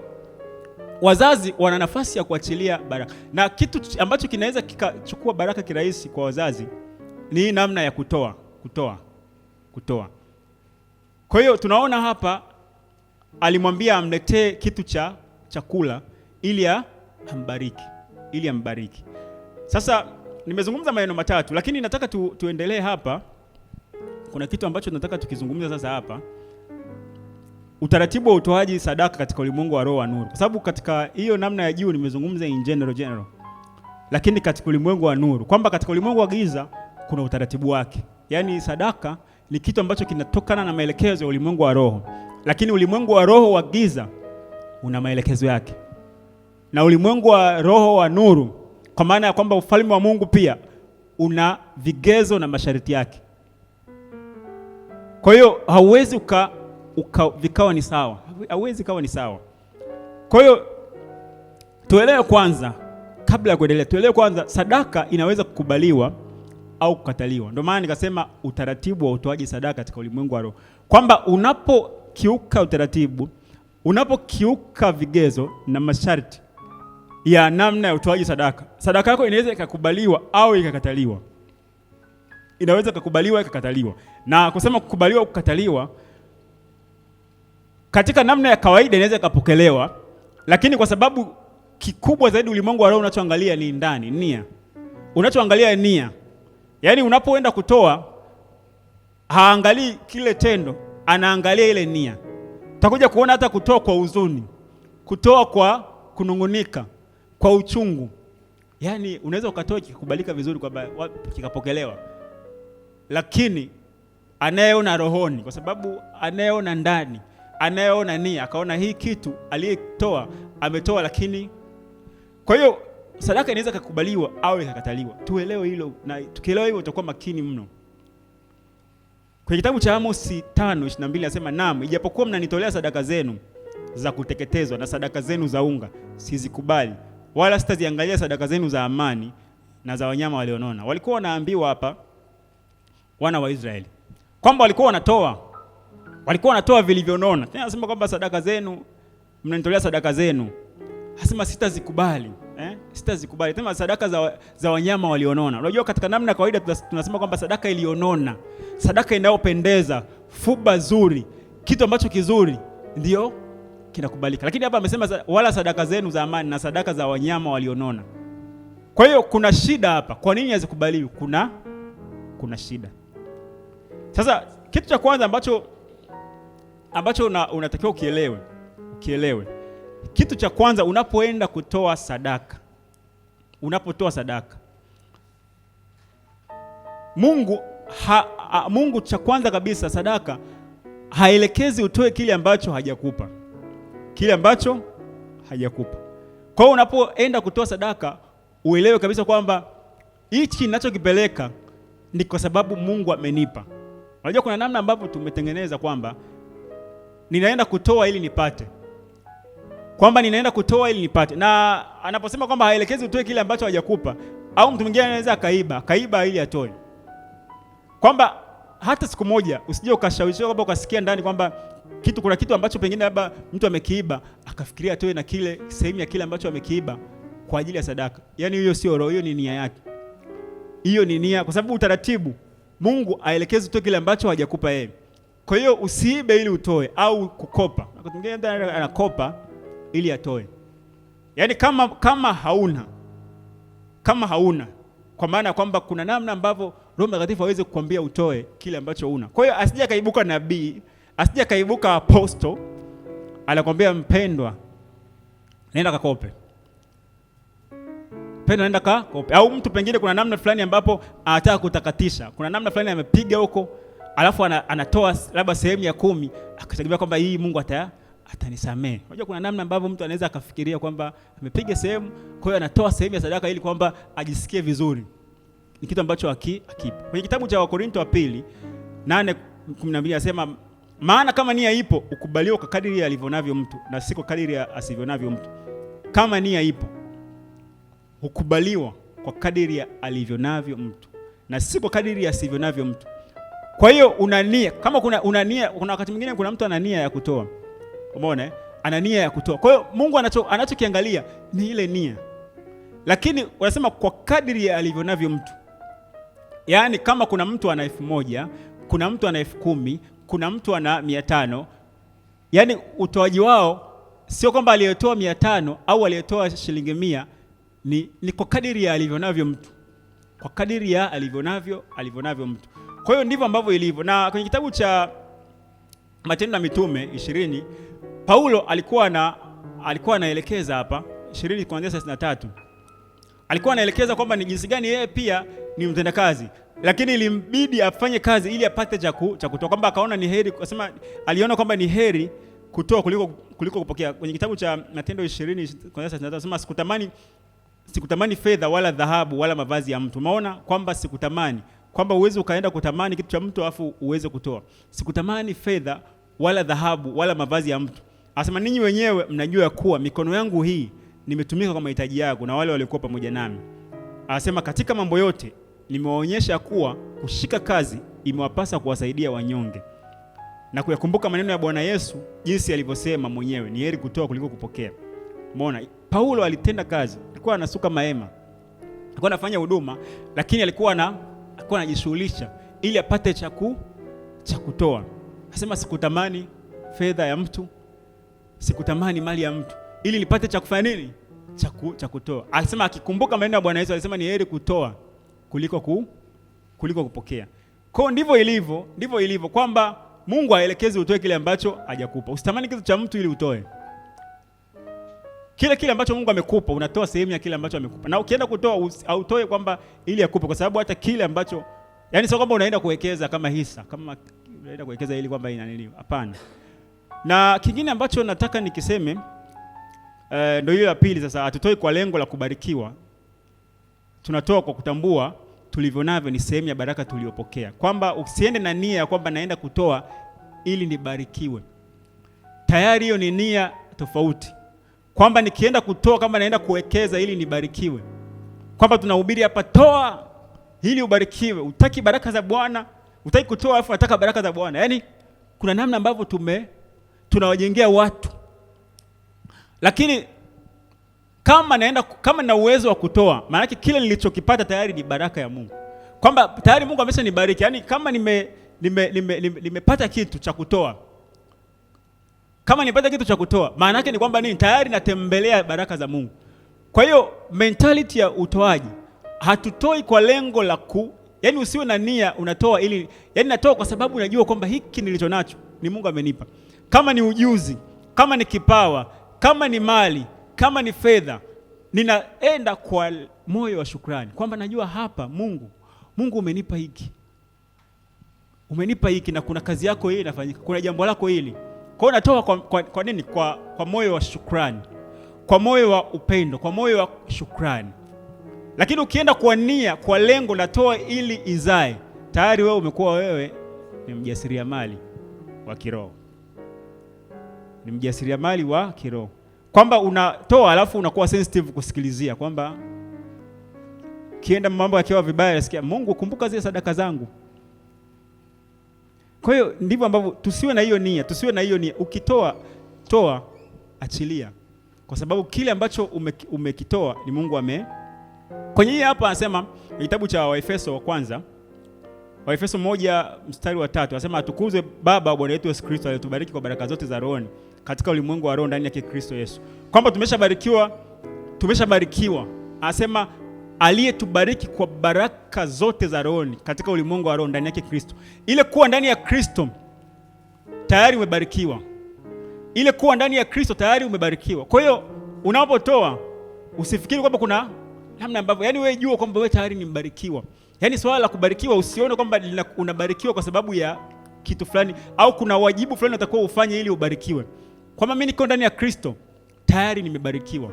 wazazi wana nafasi ya kuachilia baraka. Na kitu ambacho kinaweza kikachukua baraka kirahisi kwa wazazi ni namna ya kutoa. Kwa hiyo tunaona hapa alimwambia amletee kitu cha chakula ili ambariki. Sasa nimezungumza maneno matatu, lakini nataka tuendelee hapa. Kuna kitu ambacho nataka tukizungumza sasa hapa. Utaratibu wa utoaji sadaka katika ulimwengu wa roho wa nuru. Kwa sababu katika hiyo namna ya juu nimezungumza in general. Lakini katika ulimwengu wa nuru, kwamba katika ulimwengu wa giza kuna utaratibu wake. Yaani sadaka ni kitu ambacho kinatokana na maelekezo ya ulimwengu wa roho. Lakini ulimwengu wa roho wa giza una maelekezo yake. Na ulimwengu wa roho wa nuru, kwa maana ya kwamba ufalme wa Mungu pia una vigezo na masharti yake. Kwa hiyo hauwezi vikawa ni sawa. Hauwezi kawa ni sawa. Kwa hiyo tuelewe kwanza, kabla ya kuendelea, tuelewe kwanza sadaka inaweza kukubaliwa au kukataliwa. Ndio maana nikasema utaratibu wa utoaji sadaka katika ulimwengu wa roho. Kwamba unapokiuka utaratibu, unapokiuka vigezo na masharti ya namna ya utoaji sadaka, sadaka yako inaweza ikakubaliwa au ikakataliwa. Inaweza kukubaliwa ikakataliwa. Na kusema kukubaliwa au kukataliwa, katika namna ya kawaida inaweza ikapokelewa, lakini kwa sababu kikubwa zaidi ulimwengu wa roho unachoangalia ni ndani, nia. Unachoangalia nia. Yaani unapoenda kutoa, haangalii kile tendo, anaangalia ile nia. Utakuja kuona hata kutoa kwa huzuni, kutoa kwa kunungunika, kwa uchungu. Yaani unaweza ukatoa kikubalika vizuri kwamba kikapokelewa, lakini anayeona rohoni, kwa sababu anayeona ndani, anayeona nia, akaona hii kitu aliyetoa ametoa, lakini kwa hiyo sadaka inaweza kukubaliwa au ikakataliwa. Tuelewe hilo, na tukielewa hivyo tutakuwa makini mno. Kwenye kitabu cha Amos 5:22 anasema, naam, ijapokuwa mnanitolea sadaka zenu za kuteketezwa na sadaka zenu za unga, sizikubali, wala sitaziangalia sadaka zenu za amani na za wanyama walionona. Walikuwa wanaambiwa hapa wana wa Israeli kwamba walikuwa wanatoa vilivyonona. Tena anasema kwamba sadaka zenu, mnanitolea sadaka zenu, anasema sitazikubali, sitazikubali. Tena sadaka za wanyama walionona. Unajua katika namna kawaida tunasema kwamba sadaka iliyonona, sadaka inayopendeza, fuba zuri, kitu ambacho kizuri ndio kinakubalika. Lakini hapa amesema wala sadaka zenu za amani na sadaka za wanyama walionona. Kwa hiyo kuna shida hapa. Kwa nini hazikubaliwi? Kuna shida. Sasa kitu cha kwanza ambacho unatakiwa ukielewe. Kitu cha kwanza, unapoenda kutoa sadaka, unapotoa sadaka, Mungu cha kwanza kabisa, sadaka haelekezi utoe kile ambacho hajakupa. Kwa hiyo unapoenda kutoa sadaka, uelewe kabisa kwamba hichi ninachokipeleka ni kwa sababu Mungu amenipa. Unajua kuna namna ambavyo tumetengeneza kwamba ninaenda kutoa ili nipate, na anaposema kwamba haelekezi utoe kile ambacho hajakupa, au mtu mwingine anaweza akaiba ili atoe, kwamba hata siku moja usije ukashawishiwa kwamba ukasikia ndani kwamba kuna kitu ambacho pengine labda mtu amekiiba, akafikiria atoe na kile sehemu ya kile ambacho amekiiba kwa ajili ya sadaka. Yaani hiyo sio roho, hiyo ni nia yake. Hiyo ni nia, kwa sababu utaratibu Mungu aelekeze utoe kile ambacho hajakupa yeye. Kwa hiyo usiibe ili utoe au kukopa. Wakati mwingine anakopa ili atoe. Yaani kama hauna, kwa maana kwamba kuna namna ambavyo Roho Mtakatifu hawezi kukwambia utoe kile ambacho huna. Kwa hiyo asije kaibuka nabii, asije kaibuka apostle anakwambia, mpendwa, nenda kakope. Au mtu pengine kuna namna fulani ambapo anataka kutakatisha, kuna namna fulani amepiga huko, alafu anatoa labda sehemu ya 10, akategemea kwamba hii Mungu atanisamehe. Unajua kuna namna ambavyo mtu anaweza akafikiria kwamba amepiga sehemu, kwa hiyo anatoa sehemu ya sadaka ili kwamba ajisikie vizuri. Ni kitu ambacho hakipo. Kwenye kitabu cha Wakorintho wa pili 8:12 anasema, maana kama nia ipo, ukubaliwa kwa kadiri alivyonavyo mtu na si kwa kadiri asivyonavyo mtu. Kama nia ipo, hukubaliwa kwa kadiri alivyonavyo mtu na si kwa kadiri asivyonavyo mtu. Kwa hiyo una nia, kama kuna nia, kuna wakati mwingine kuna mtu ana nia ya kutoa. Umeona? Ana nia ya kutoa. Kwa hiyo Mungu anachokiangalia ni ile nia. Lakini wanasema kwa kadiri alivyonavyo mtu. Yaani kama kuna mtu ana 1,000, kuna mtu ana 10,000, kuna mtu ana 500. Yaani utoaji wao sio kwamba aliyetoa 500 au aliyetoa shilingi 100, ni kwa kadiri ya alivyonavyo mtu. Kwa kadiri ya alivyonavyo mtu. Kwa hiyo ndivyo ambavyo ilivyo. Na kwenye kitabu cha Matendo ya Mitume 20, Paulo alikuwa anaelekeza hapa 20 kuanzia 33. Alikuwa anaelekeza kwamba ni jinsi gani yeye pia ni mtendakazi, lakini ilimbidi afanye kazi ili apate cha kutoa, kwamba akaona ni heri, aliona kwamba ni heri kutoa kuliko kupokea. Kwenye kitabu cha Matendo 20 kuanzia 33 anasema, sikutamani fedha wala dhahabu wala mavazi ya mtu. Umeona kwamba sikutamani, kwamba uweze ukaenda kutamani kitu cha mtu afu uweze kutoa. Sikutamani fedha wala dhahabu wala mavazi ya mtu. Anasema ninyi wenyewe mnajua kuwa mikono yangu hii nimetumika kwa mahitaji yako na wale waliokuwa pamoja nami. Anasema katika mambo yote nimewaonyesha kuwa kushika kazi imewapasa kuwasaidia wanyonge na kuyakumbuka maneno ya Bwana Yesu jinsi alivyosema mwenyewe, ni heri kutoa kuliko kupokea. Umeona? Paulo alitenda kazi, alikuwa anasuka mahema, alikuwa anafanya huduma, lakini alikuwa anajishughulisha ili apate cha kutoa. Anasema sikutamani fedha ya mtu, sikutamani mali ya mtu, ili nipate cha kufanya nini? Cha kutoa. Anasema akikumbuka maneno ya Bwana Yesu alisema ni heri kutoa kuliko kuliko kupokea. Kwa ndivyo ilivyo kwamba Mungu aelekeze utoe kile ambacho hajakupa. Usitamani kitu cha mtu ili utoe. Kile ambacho Mungu amekupa unatoa sehemu ya kile ambacho amekupa. Na ukienda kutoa autoe kwamba ili akupe, kwa sababu hata kile ambacho sio kwamba unaenda kuwekeza kama hisa, kama unaenda kuwekeza ili kwamba ina nini. Hapana. Na kingine ambacho nataka nikiseme ndio ile la pili sasa, hatutoi kwa lengo la kubarikiwa. Tunatoa kwa kutambua tulivyo navyo ni sehemu ya baraka tuliyopokea. Kwamba usiende na nia ya kwamba naenda kutoa ili nibarikiwe. Tayari hiyo ni nia tofauti. Kwamba nikienda kutoa kama naenda kuwekeza ili nibarikiwe. Kwamba tunahubiri hapa toa ili ubarikiwe. Utaki baraka za Bwana, utaki kutoa afu unataka baraka za Bwana. Yaani kuna namna ambavyo tunawajengea watu. Lakini kama na uwezo wa kutoa, maana yake kile nilichokipata tayari ni baraka ya Mungu. Kwamba tayari Mungu ameshanibariki. Yaani kama nimepata kitu cha kutoa. Kama nipata kitu cha kutoa, maana yake ni kwamba nini? Tayari natembelea baraka za Mungu. Kwa hiyo mentality ya utoaji, hatutoi kwa lengo la yaani usiwe na nia unatoa ili, yaani natoa kwa sababu najua kwamba hiki nilicho nacho ni Mungu amenipa. Kama ni ujuzi, kama ni kipawa, kama ni mali, kama ni fedha, ninaenda kwa moyo wa shukrani. Kwamba najua hapa Mungu umenipa hiki. Umenipa hiki na kuna kazi yako hii inafanyika. Kuna jambo lako hili. Kwa hiyo natoa kwa nini? Kwa moyo wa shukrani. Kwa moyo wa upendo, kwa moyo wa shukrani. Lakini ukienda kwa nia, kwa lengo natoa ili izae, tayari wewe ni mjasiriamali wa kiroho. Ni mjasiriamali wa kiroho. Kwamba unatoa alafu unakuwa sensitive kusikilizia kwamba kienda mambo yakiwa vibaya nasikia Mungu kumbuka zile sadaka zangu. Kwa hiyo ndivyo ambavyo tusiwe na hiyo nia. Ukitoa, toa, achilia. Kwa sababu kile ambacho umekitoa ni Mungu Kwenye hii hapa anasema kitabu cha Waefeso wa kwanza, Waefeso 1:3 anasema atukuzwe Baba wa Bwana wetu Yesu Kristo aliyetubariki kwa baraka zote za rohoni katika ulimwengu wa roho ndani yake Kristo Yesu. Kwamba tumeshabarikiwa. Anasema aliyetubariki kwa baraka zote za rohoni katika ulimwengu wa roho ndani yake Kristo. Ile kuwa ndani ya Kristo tayari umebarikiwa. Ile kuwa ndani ya Kristo tayari umebarikiwa. Kwa hiyo unapotoa usifikiri kwamba kuna namna ambavyo, yaani wewe jua kwamba wewe tayari ni mbarikiwa. Yaani swala la kubarikiwa usione kwamba unabarikiwa kwa sababu ya kitu fulani au kuna wajibu fulani utakuwa ufanye ili ubarikiwe. Kwamba mimi niko ndani ya Kristo tayari nimebarikiwa.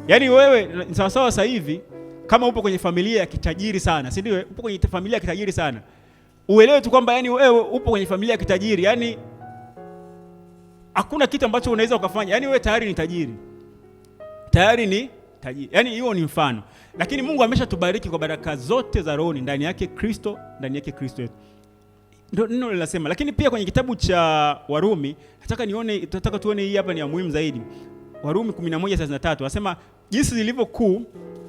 Yaani wewe sawa sasa hivi kama upo kwenye familia ya kitajiri sana, si ndio? Upo kwenye familia ya kitajiri sana. Uelewe tu kwamba yani wewe upo kwenye familia ya kitajiri, yani hakuna kitu ambacho unaweza ukafanya. Yani wewe tayari ni tajiri. Tayari ni tajiri. Yani hiyo ni mfano. Lakini Mungu ameshatubariki kwa baraka zote za roho ndani yake Kristo, ndani yake Kristo yetu. Ndio neno linasema. Lakini pia kwenye kitabu cha Warumi, nataka tuone hii hapa ni ya muhimu zaidi. Warumi 11:33 anasema jinsi zilivyo kuu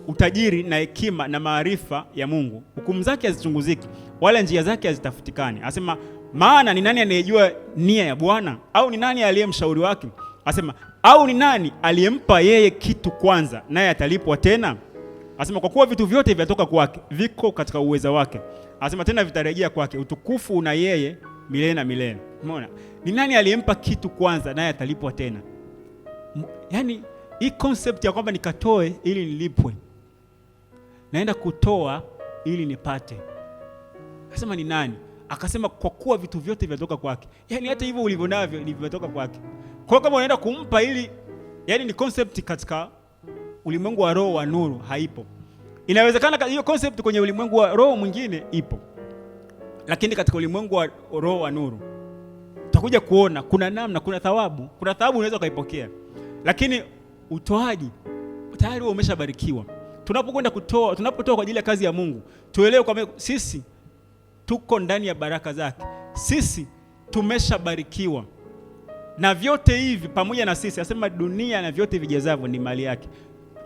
utajiri na hekima na maarifa ya Mungu, hukumu zake hazichunguziki wala njia zake hazitafutikani. Anasema maana ni nani anayejua nia ya Bwana? Au ni nani aliyemshauri wake? Anasema au ni nani aliyempa yeye kitu kwanza naye atalipwa tena? Anasema kwa kuwa vitu vyote vyatoka kwake, viko katika uweza wake. Anasema tena vitarejea kwake, utukufu una yeye milele na milele. Umeona? Ni nani aliyempa kitu kwanza naye atalipwa tena? Yaani hii concept ya kwamba nikatoe ili nilipwe, naenda kutoa ili nipate. Akasema ni nani? Akasema kwa kuwa vitu vyote vyatoka kwake. Yaani hata hivyo ulivyo navyo ni vyatoka kwake. Kwa hiyo kama unaenda kumpa ili, yaani ni concept katika ulimwengu wa roho wa nuru haipo. Inawezekana hiyo concept kwenye ulimwengu wa roho mwingine ipo. Lakini katika ulimwengu wa roho wa nuru utakuja kuona kuna namna, kuna thawabu. Kuna thawabu unaweza kaipokea. Lakini utoaji tayari wewe umeshabarikiwa. Tunapokwenda kutoa, tunapotoa kwa ajili ya kazi ya Mungu, tuelewe kwamba sisi tuko ndani ya baraka zake. Sisi tumeshabarikiwa. Na vyote hivi pamoja na sisi, asema dunia na vyote vijazavyo ni mali yake.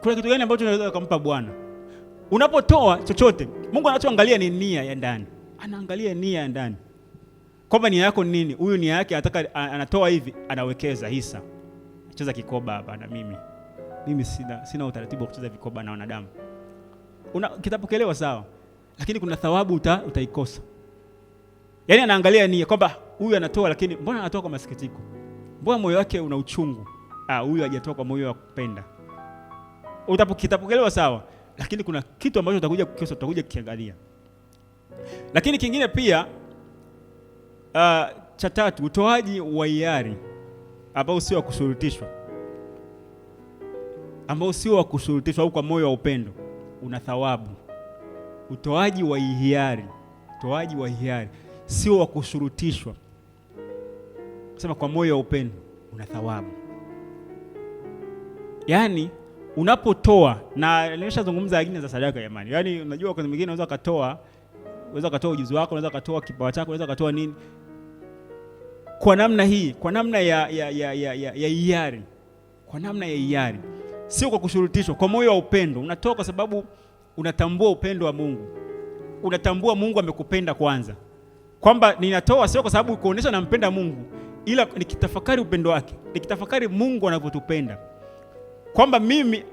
Kuna kitu gani ambacho tunaweza kumpa Bwana? Unapotoa chochote, Mungu anachoangalia ni nia ya ndani. Anaangalia nia ya ndani. Kwamba nia yako ni nini? Huyu nia yake anatoa hivi, anawekeza hisa. Cheza kikoba hapa na mimi sina utaratibu wa kucheza vikoba na wanadamu. Kitapokelewa sawa. lakini kuna thawabu utaikosa. Yaani anaangalia nia kwamba huyu anatoa, lakini mbona anatoa kwa masikitiko? Mbona moyo wake una uchungu? Huyu hajatoa kwa moyo wa kupenda. Kitapokelewa sawa, lakini kuna kitu ambacho utakuja kukiangalia. Lakini kingine pia cha tatu, utoaji wa hiari ambao sio wa kushurutishwa. Au kwa moyo wa upendo una thawabu. Utoaji wa hiari sio wa kushurutishwa. Sema kwa moyo wa upendo una thawabu. Yaani unapotoa, na nimeshazungumza aina za sadaka jamani. Yaani unajua kwa mwingine unaweza katoa ujuzi wako, unaweza katoa kipawa chako, unaweza katoa nini kwa namna hii, kwa namna ya hiari, kwa namna ya hiari, sio kwa kushurutishwa, kwa moyo wa upendo. Unatoa kwa sababu unatambua upendo wa Mungu, unatambua Mungu amekupenda kwanza, kwamba ninatoa sio kwa sababu kuonesha nampenda Mungu, ila nikitafakari upendo wake, nikitafakari Mungu anavyotupenda, kwamba mimi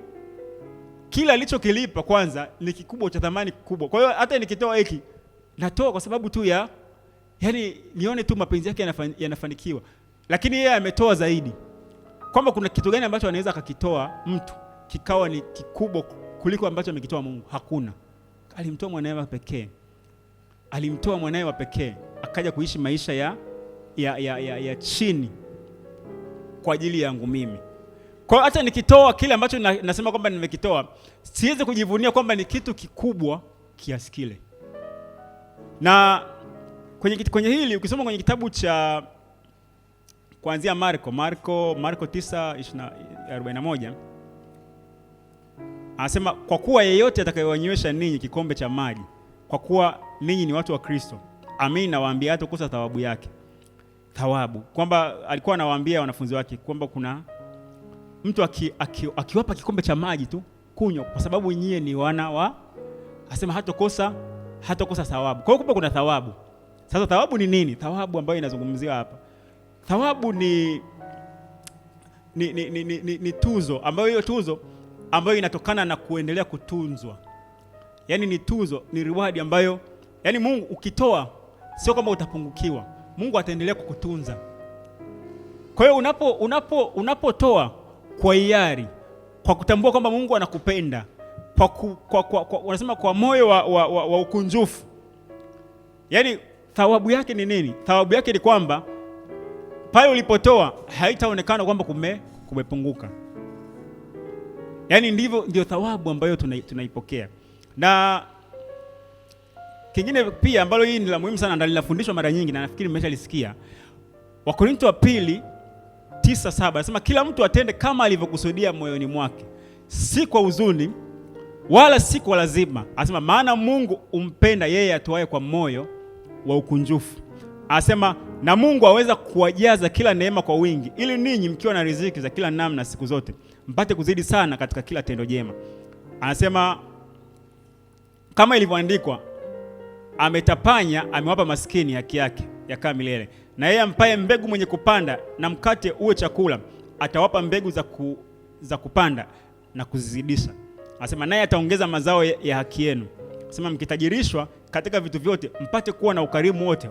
kila alichokilipa kwanza ni kikubwa, cha thamani kubwa. Kwa hiyo hata nikitoa hiki, natoa kwa sababu tu yani nione tu mapenzi yake yanafanikiwa. Lakini yeye ametoa zaidi, kwamba kuna kitu gani ambacho anaweza akakitoa mtu kikawa ni kikubwa kuliko ambacho amekitoa Mungu? Hakuna. Alimtoa mwanae wa pekee, akaja kuishi maisha ya chini kwa ajili yangu mimi. Kwa hiyo hata nikitoa kile ambacho nasema kwamba nimekitoa, siwezi kujivunia kwamba ni kitu kikubwa kiasi kile. Na kwenye hili ukisoma kwenye kitabu cha kuanzia Marko 9:41 anasema, kwa kuwa yeyote atakayewanywesha ninyi kikombe cha maji, kwa kuwa ninyi ni watu wa Kristo, amini nawaambia hatakosa thawabu yake. Thawabu kwamba alikuwa anawaambia wanafunzi wake kwamba kuna mtu akiwapa kikombe cha maji tu kunywa, kwa sababu nyie ni wana wa, asema hatakosa thawabu. Kwa hiyo kumbe kuna thawabu. Sasa thawabu ni nini? Thawabu ambayo inazungumziwa hapa, thawabu ni tuzo, ambayo hiyo tuzo ambayo inatokana na kuendelea kutunzwa. Yaani ni tuzo, ni reward ambayo, yaani Mungu ukitoa sio kwamba utapungukiwa, Mungu ataendelea kukutunza. Kwa hiyo unapotoa kwa hiari, kwa kutambua kwamba Mungu anakupenda, wanasema kwa moyo wa ukunjufu, yaani thawabu yake ni nini? Thawabu yake ni kwamba pale ulipotoa haitaonekana kwamba kumepunguka. Yaani ndio thawabu ambayo tunaipokea. Na kingine pia ambalo hii ni la muhimu sana, ndani linafundishwa mara nyingi na nafikiri mmeshalisikia, Wakorintho wa pili 9:7 anasema, kila mtu atende kama alivyokusudia moyoni mwake, si kwa huzuni wala si kwa lazima. Anasema maana Mungu umpenda yeye atoaye kwa moyo wa ukunjufu. Anasema na Mungu aweza kuwajaza kila neema kwa wingi, ili ninyi mkiwa na riziki za kila namna siku zote mpate kuzidi sana katika kila tendo jema. Anasema kama ilivyoandikwa, ametapanya amewapa maskini haki yake yakaa milele. Na yeye ampaye mbegu mwenye kupanda na mkate uwe chakula, atawapa mbegu za kupanda na kuzizidisha. Anasema naye ataongeza mazao ya haki yenu. Anasema mkitajirishwa katika vitu vyote, mpate kuwa na ukarimu wote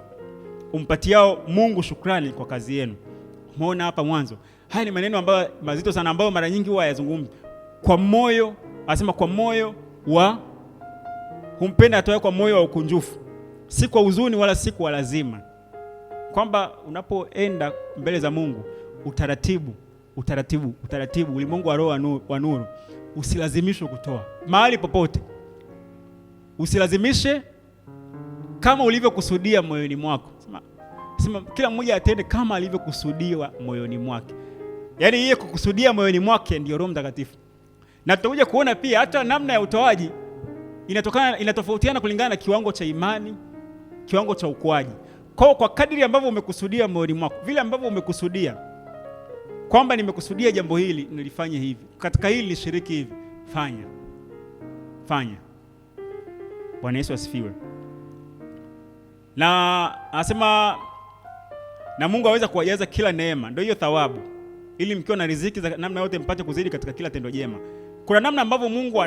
umpatiao Mungu shukrani kwa kazi yenu. Umeona hapa mwanzo. Haya ni maneno ambayo mazito sana, ambayo mara nyingi huwa yazungumzwa kwa moyo. Anasema kwa moyo wa humpenda atoe kwa moyo wa ukunjufu, si kwa huzuni wala si kwa lazima. Kwamba unapoenda mbele za Mungu, utaratibu, ulimwengu wa roho wa nuru, usilazimishwe kutoa mahali popote. Usilazimishe, kama ulivyokusudia moyoni mwako. Sema kila mmoja atende kama alivyokusudiwa moyoni mwake. Yaani yeye kukusudia moyoni mwake ndio Roho Mtakatifu. Na tutakuja kuona pia hata namna ya utoaji inatofautiana kulingana na kiwango cha imani, kiwango cha ukuaji. Kwa kadiri ambavyo umekusudia moyoni mwako, vile ambavyo umekusudia kwamba nimekusudia jambo hili nilifanye hivi, katika hili nishiriki hivi, fanya. Bwana Yesu asifiwe. Na anasema na Mungu aweza kuwajaza kila neema, ndio hiyo thawabu, ili mkiwa na riziki za namna yote mpate kuzidi katika kila tendo jema. Kuna namna ambavyo Mungu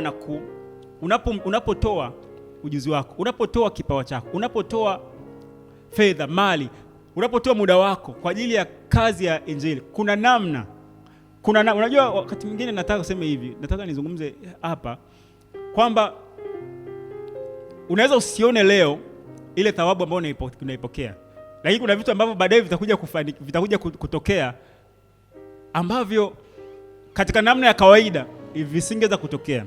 unapotoa ujuzi wako, unapotoa kipawa chako, unapotoa fedha, mali, unapotoa muda wako kwa ajili ya kazi ya Injili, kuna namna. Unajua wakati mwingine nataka kusema hivi, nataka nizungumze hapa kwamba unaweza usione leo ile thawabu ambayo unaipokea, lakini kuna vitu ambavyo baadaye vitakuja kutokea ambavyo katika namna ya kawaida visingeweza kutokea.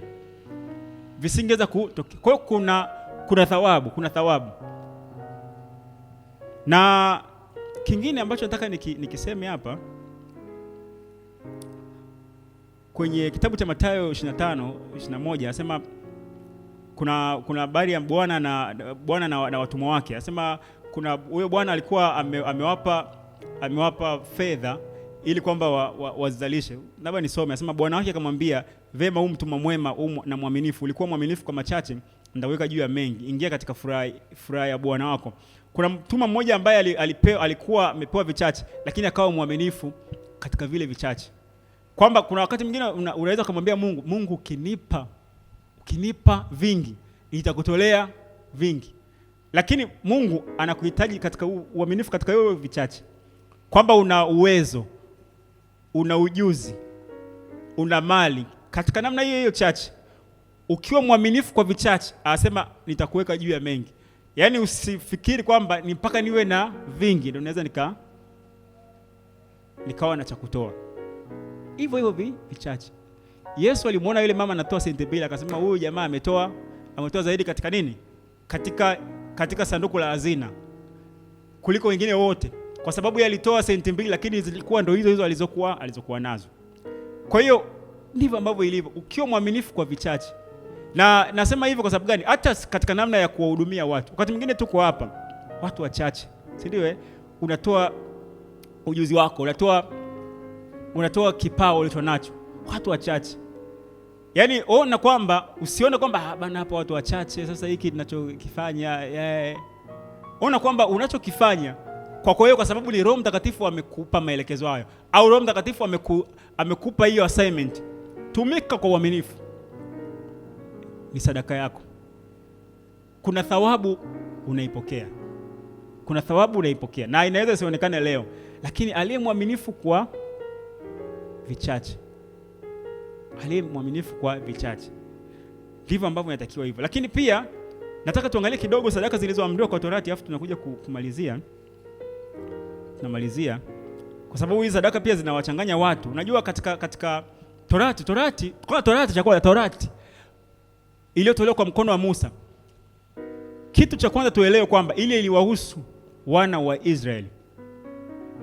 Kwa hiyo kuna thawabu. Na kingine ambacho nataka nikiseme hapa kwenye kitabu cha Mathayo 25:21 anasema kuna habari ya Bwana na watumwa wake. Anasema kuna huyo bwana alikuwa amewapa fedha ili kwamba wazalishe. Labda nisome. Anasema bwana wake akamwambia, vema, mtumwa mwema na mwaminifu, ulikuwa mwaminifu kwa machache, nitaweka juu ya mengi, ingia katika furaha ya bwana wako. Kuna mtumwa mmoja ambaye alikuwa amepewa vichache, lakini akawa mwaminifu katika vile vichache. Kwamba kuna wakati mwingine unaweza kumwambia Mungu, ukinipa vingi nitakutolea vingi, lakini Mungu anakuhitaji katika uaminifu katika hiyo vichache, kwamba una uwezo, una ujuzi, una mali katika namna hiyo chache. Ukiwa mwaminifu kwa vichache, anasema nitakuweka juu ya mengi. Yaani usifikiri kwamba ni mpaka niwe na vingi ndio naweza nikawa na cha kutoa. Hivyo vichache. Yesu alimuona yule mama anatoa senti mbili, akasema huyu jamaa ametoa zaidi katika nini? Katika sanduku la hazina kuliko wengine wote, kwa sababu yeye alitoa senti mbili, lakini zilikuwa ndio hizo alizokuwa nazo. Kwa hiyo ndivyo ambavyo ilivyo ukiwa mwaminifu kwa vichache. Na nasema hivyo kwa sababu gani? Hata katika namna ya kuwahudumia watu. Wakati mwingine tuko hapa watu wachache, si ndio? Unatoa ujuzi wako, unatoa kipawa ulicho nacho, watu wachache. Yaani usione kwamba bana hapa watu wachache, sasa hiki ninachokifanya ona kwamba unachokifanya kwa sababu ni Roho Mtakatifu amekupa maelekezo hayo, au Roho Mtakatifu amekupa hiyo assignment. Tumika kwa uaminifu. Ni sadaka yako. Kuna thawabu unaipokea. Na inaweza isionekane leo, lakini aliye mwaminifu kwa vichache, ndivyo ambavyo inatakiwa hivyo. Lakini pia nataka tuangalie kidogo sadaka zilizoamriwa kwa Torati, afu tunakuja tunamalizia kwa sababu hizi sadaka pia zinawachanganya watu. Unajua katika Torati iliyotolewa kwa mkono wa Musa, kitu cha kwanza tuelewe kwamba ile iliwahusu wana wa Israeli.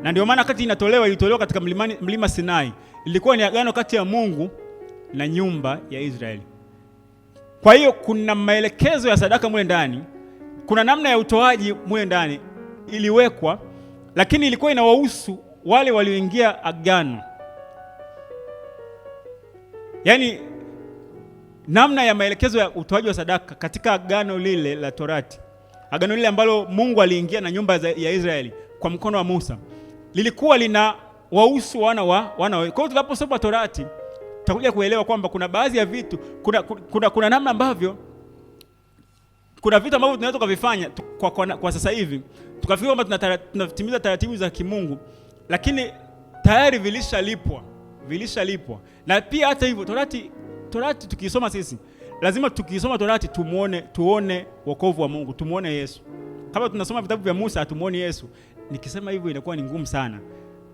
Na ndio maana wakati ilitolewa katika mlima Sinai, ilikuwa ni agano kati ya Mungu na nyumba ya Israeli. Kwa hiyo kuna maelekezo ya sadaka mule ndani, kuna namna ya utoaji mule ndani iliwekwa, lakini ilikuwa inawahusu wale walioingia agano. Yaani namna ya maelekezo ya utoaji wa sadaka katika agano lile la Torati, agano lile ambalo Mungu aliingia na nyumba ya Israeli kwa mkono wa Musa, lilikuwa lina wahusu wana wa. Kwa hiyo tunaposoma Torati tutakuja kuelewa kwamba kuna baadhi ya vitu, kuna namna ambavyo kuna vitu ambavyo tunaweza kuvifanya kwa sasa hivi tukafikiri kwamba tunatimiza taratibu za kimungu, lakini tayari vilishalipwa. Na pia hata hivyo Torati tukisoma sisi, lazima tukisoma Torati tuone wokovu wa Mungu, tumuone Yesu. Kama tunasoma vitabu vya Musa hatumuoni Yesu, nikisema hivyo inakuwa ni ngumu sana.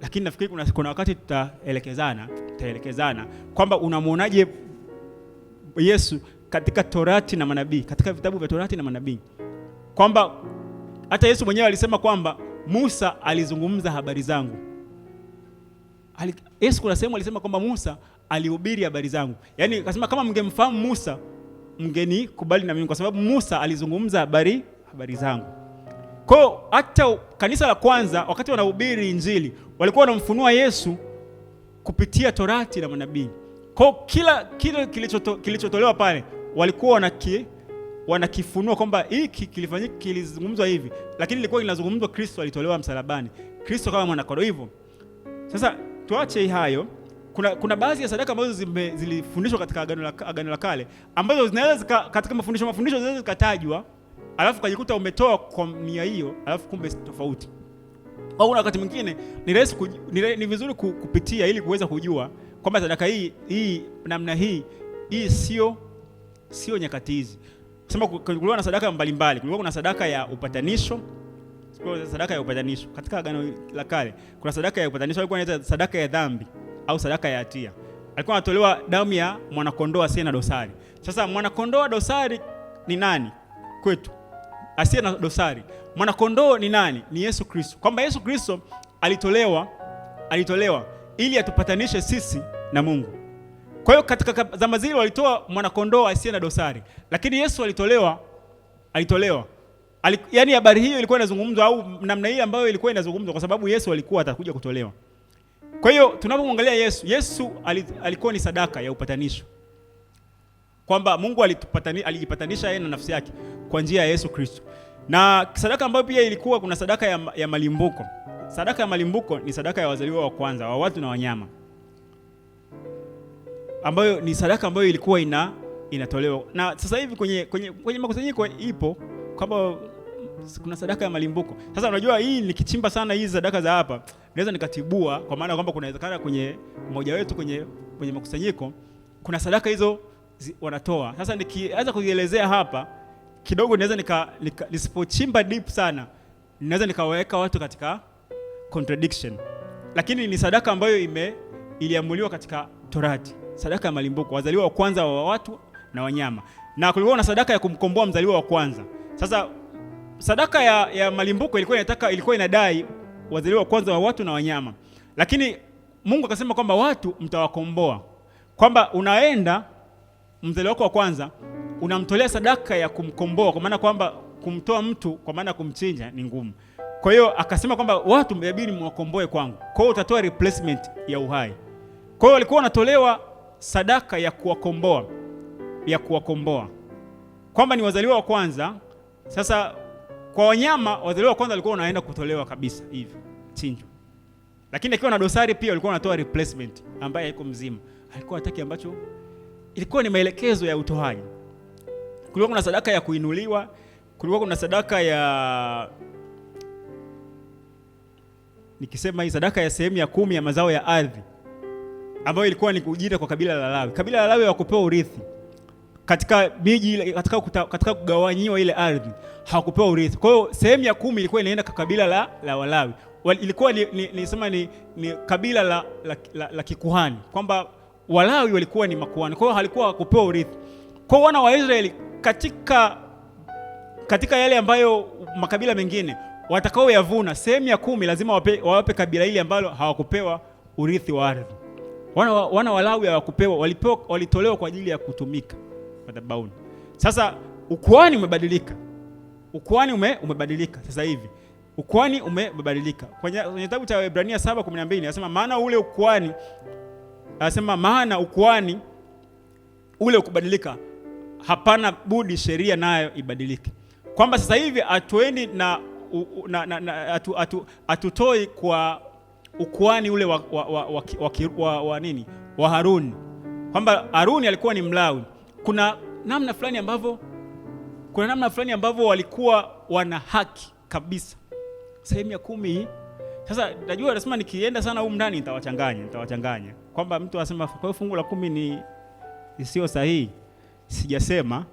Lakini nafikiri kuna wakati tutaelekezana kwamba unamuonaje Yesu katika Torati na manabii, katika vitabu vya Torati na manabii. Kwamba hata Yesu mwenyewe alisema kwamba Musa alizungumza habari zangu. Yesu kuna sehemu alisema kwamba Musa alihubiri habari zangu. Yaani akasema kama mngemfahamu Musa, mngenikubali na mimi, kwa sababu Musa alizungumza habari zangu. Kwa hiyo hata kanisa la kwanza wakati wanahubiri Injili walikuwa wanamfunua Yesu kupitia Torati na manabii. Kwa kila kilichotolewa pale walikuwa wanakifunua kwamba hiki kilifanyika, kilizungumzwa hivi, lakini ilikuwa linazungumzwa Kristo alitolewa msalabani, Kristo kama mwana kondoo. Hivyo sasa tuache hayo kuna baadhi ya sadaka ambazo zilifundishwa katika Agano la Kale ambazo zinaweza katika mafundisho zinaweza zikatajwa, alafu kujikuta umetoa kwa nia hiyo, alafu kumbe tofauti. Au wakati mwingine ni vizuri kupitia ili kuweza kujua kwamba sadaka hii namna hii sio nyakati hizi. Sema kulikuwa na sadaka mbalimbali. Kulikuwa kuna sadaka ya upatanisho. Katika Agano la Kale kuna sadaka ya upatanisho, ilikuwa inaitwa sadaka ya dhambi au sadaka ya hatia. Alikuwa anatolewa damu ya mwanakondoo asiye na dosari. Sasa mwanakondoo wa dosari ni nani kwetu? Asiye na dosari. Mwanakondoo ni nani? Ni Yesu Kristo. Kwamba Yesu Kristo alitolewa ili atupatanishe sisi na Mungu. Kwa hiyo katika zama zile walitoa mwanakondoo asiye na dosari, lakini Yesu alitolewa. Yaani habari hiyo ilikuwa inazungumzwa, au namna hii ambayo ilikuwa inazungumzwa kwa sababu Yesu alikuwa atakuja kutolewa. Kwa hiyo tunapomwangalia Yesu alikuwa ni sadaka ya upatanisho. Kwamba Mungu alijipatanisha yeye na nafsi yake kwa njia ya Yesu Kristo. Na sadaka ambayo pia ilikuwa kuna sadaka ya malimbuko. Sadaka ya malimbuko ni sadaka ya wazaliwa wa kwanza wa watu na wanyama, ambayo ni sadaka ambayo ilikuwa inatolewa. Na sasa hivi kwenye makusanyiko ipo kwamba kuna sadaka ya malimbuko. Sasa unajua hii nikichimba sana hizi sadaka za hapa, naweza nikatibua, kwa maana kwamba kunawezekana kwenye mmoja wetu kwenye makusanyiko kuna sadaka hizo wanatoa. Sasa nikianza kuzielezea hapa kidogo, naweza nisipochimba deep sana, naweza nikaweka watu katika contradiction. Lakini ni sadaka ambayo iliamuliwa katika Torati, sadaka ya malimbuko, wazaliwa wa kwanza wa watu na wanyama. Na kulikuwa na sadaka ya kumkomboa mzaliwa wa kwanza. Sasa sadaka ya malimbuko ilikuwa inadai wazaliwa wa kwanza wa watu na wanyama. Lakini Mungu akasema kwamba watu mtawakomboa. Kwamba unaenda mzaliwa wako wa kwanza unamtolea sadaka ya kumkomboa, kwa maana kwamba kumtoa mtu kwa maana kumchinja ni ngumu. Kwa hiyo akasema kwamba watu mnabidi mwakomboe kwangu. Kwa hiyo utatoa replacement ya uhai. Kwa hiyo walikuwa wanatolewa sadaka ya kuwakomboa. Kwamba ni wazaliwa wa kwanza. Sasa kwa wanyama wazaliwa wa kwanza walikuwa wanaenda kutolewa kabisa hivi, chinjwa. Lakini akiwa na dosari pia walikuwa wanatoa replacement ambaye haiko mzima. Alikuwa hataki ambacho ilikuwa ni maelekezo ya utoaji. Kulikuwa kuna sadaka ya kuinuliwa, kulikuwa kuna sadaka nikisema hii sadaka ya sehemu ya 10 ya mazao ya ardhi, ambayo ilikuwa ni ujira kwa kabila la Lawi. Kabila la Lawi hawakupewa urithi katika miji, katika kugawanyiwa ile ardhi hawakupewa urithi. Kwa hiyo sehemu ya 10 ilikuwa inaenda kwa kabila la Walawi. Ilikuwa ni kabila la kikuhani, kwamba Walawi walikuwa ni makuhani. Kwa hiyo halikuwa kupewa urithi. Kwa wana wa Israeli katika yale ambayo makabila mengine watakao yavuna, sehemu ya 10 lazima wawape kabila ile ambalo hawakupewa urithi wa ardhi. Wana wa Lawi hawakupewa, walitolewa kwa ajili ya kutumika madhabahuni. Sasa ukuhani umebadilika. Umebadilika sasa hivi. Ukuhani umebadilika. Kwenye kitabu cha Waebrania 7:12 anasema maana ukuhani ule ukubadilika, hapana budi sheria nayo ibadilike. Kwamba sasa hivi atuendi na atutoi kwa ukuhani ule wa Haruni. Kwamba Haruni alikuwa ni Mlawi. Kuna namna fulani ambavyo walikuwa wana haki kabisa. Sehemu ya 10. Sasa najua nasema nikienda sana huko ndani nitawachanganya. Kwamba mtu anasema kwa hiyo fungu la 10 ni sio sahihi. Sijasema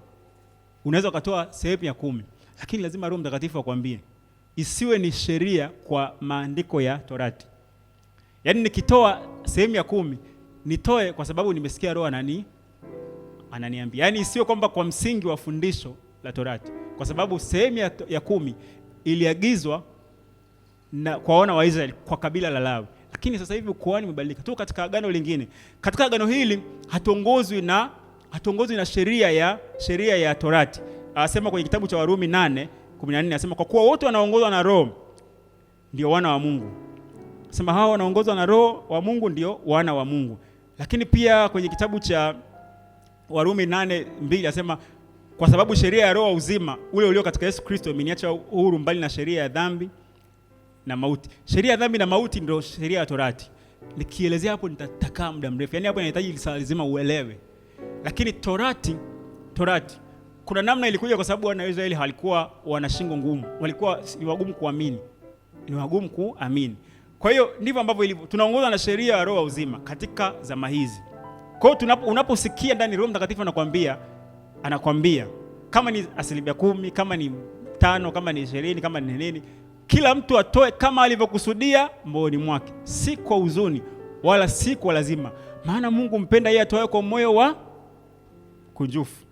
unaweza ukatoa sehemu ya 10, lakini lazima Roho Mtakatifu akwambie isiwe ni sheria kwa maandiko ya Torati. Yaani nikitoa sehemu ya 10 nitoe kwa sababu nimesikia Roho ananiambia. Yaani isiwe kwamba kwa msingi wa fundisho la Torati, kwa sababu sehemu ya 10 iliagizwa kwa wana wa Israeli kwa kabila la Lawi. Lakini sasa hivi ukuhani umebadilika. Tu katika agano lingine. Katika agano hili hatuongozwi na sheria ya Torati. Anasema kwenye kitabu cha Warumi 8:14 anasema kwa kuwa wote wanaongozwa na Roho ndio wana wa Mungu. Anasema hao wanaongozwa na Roho wa Mungu ndio wana wa Mungu. Lakini pia kwenye kitabu cha Warumi 8:2 anasema kwa sababu sheria ya Roho wa uzima ule ulio katika Yesu Kristo imeniacha uhuru mbali na sheria ya dhambi na mauti. Sheria ya dhambi na mauti ndio sheria ya Torati. nikielezea hapo nitatakaa muda mrefu. Yaani hapo inahitaji lazima uelewe. Lakini Torati kuna namna ilikuja kwa sababu wana wa Israeli walikuwa wana shingo ngumu. Walikuwa ni wagumu kuamini. Kwa hiyo ndivyo ambavyo ilivyo. Tunaongozwa na sheria ya roho wa uzima katika zama hizi. Kwa hiyo unaposikia ndani Roho Mtakatifu anakwambia kama ni 10%, kama ni 5, kama ni 20, kama ni nini, kila mtu atoe kama alivyokusudia moyoni mwake, si kwa huzuni wala si kwa lazima, maana Mungu mpenda yeye atoe kwa moyo wa kunjufu.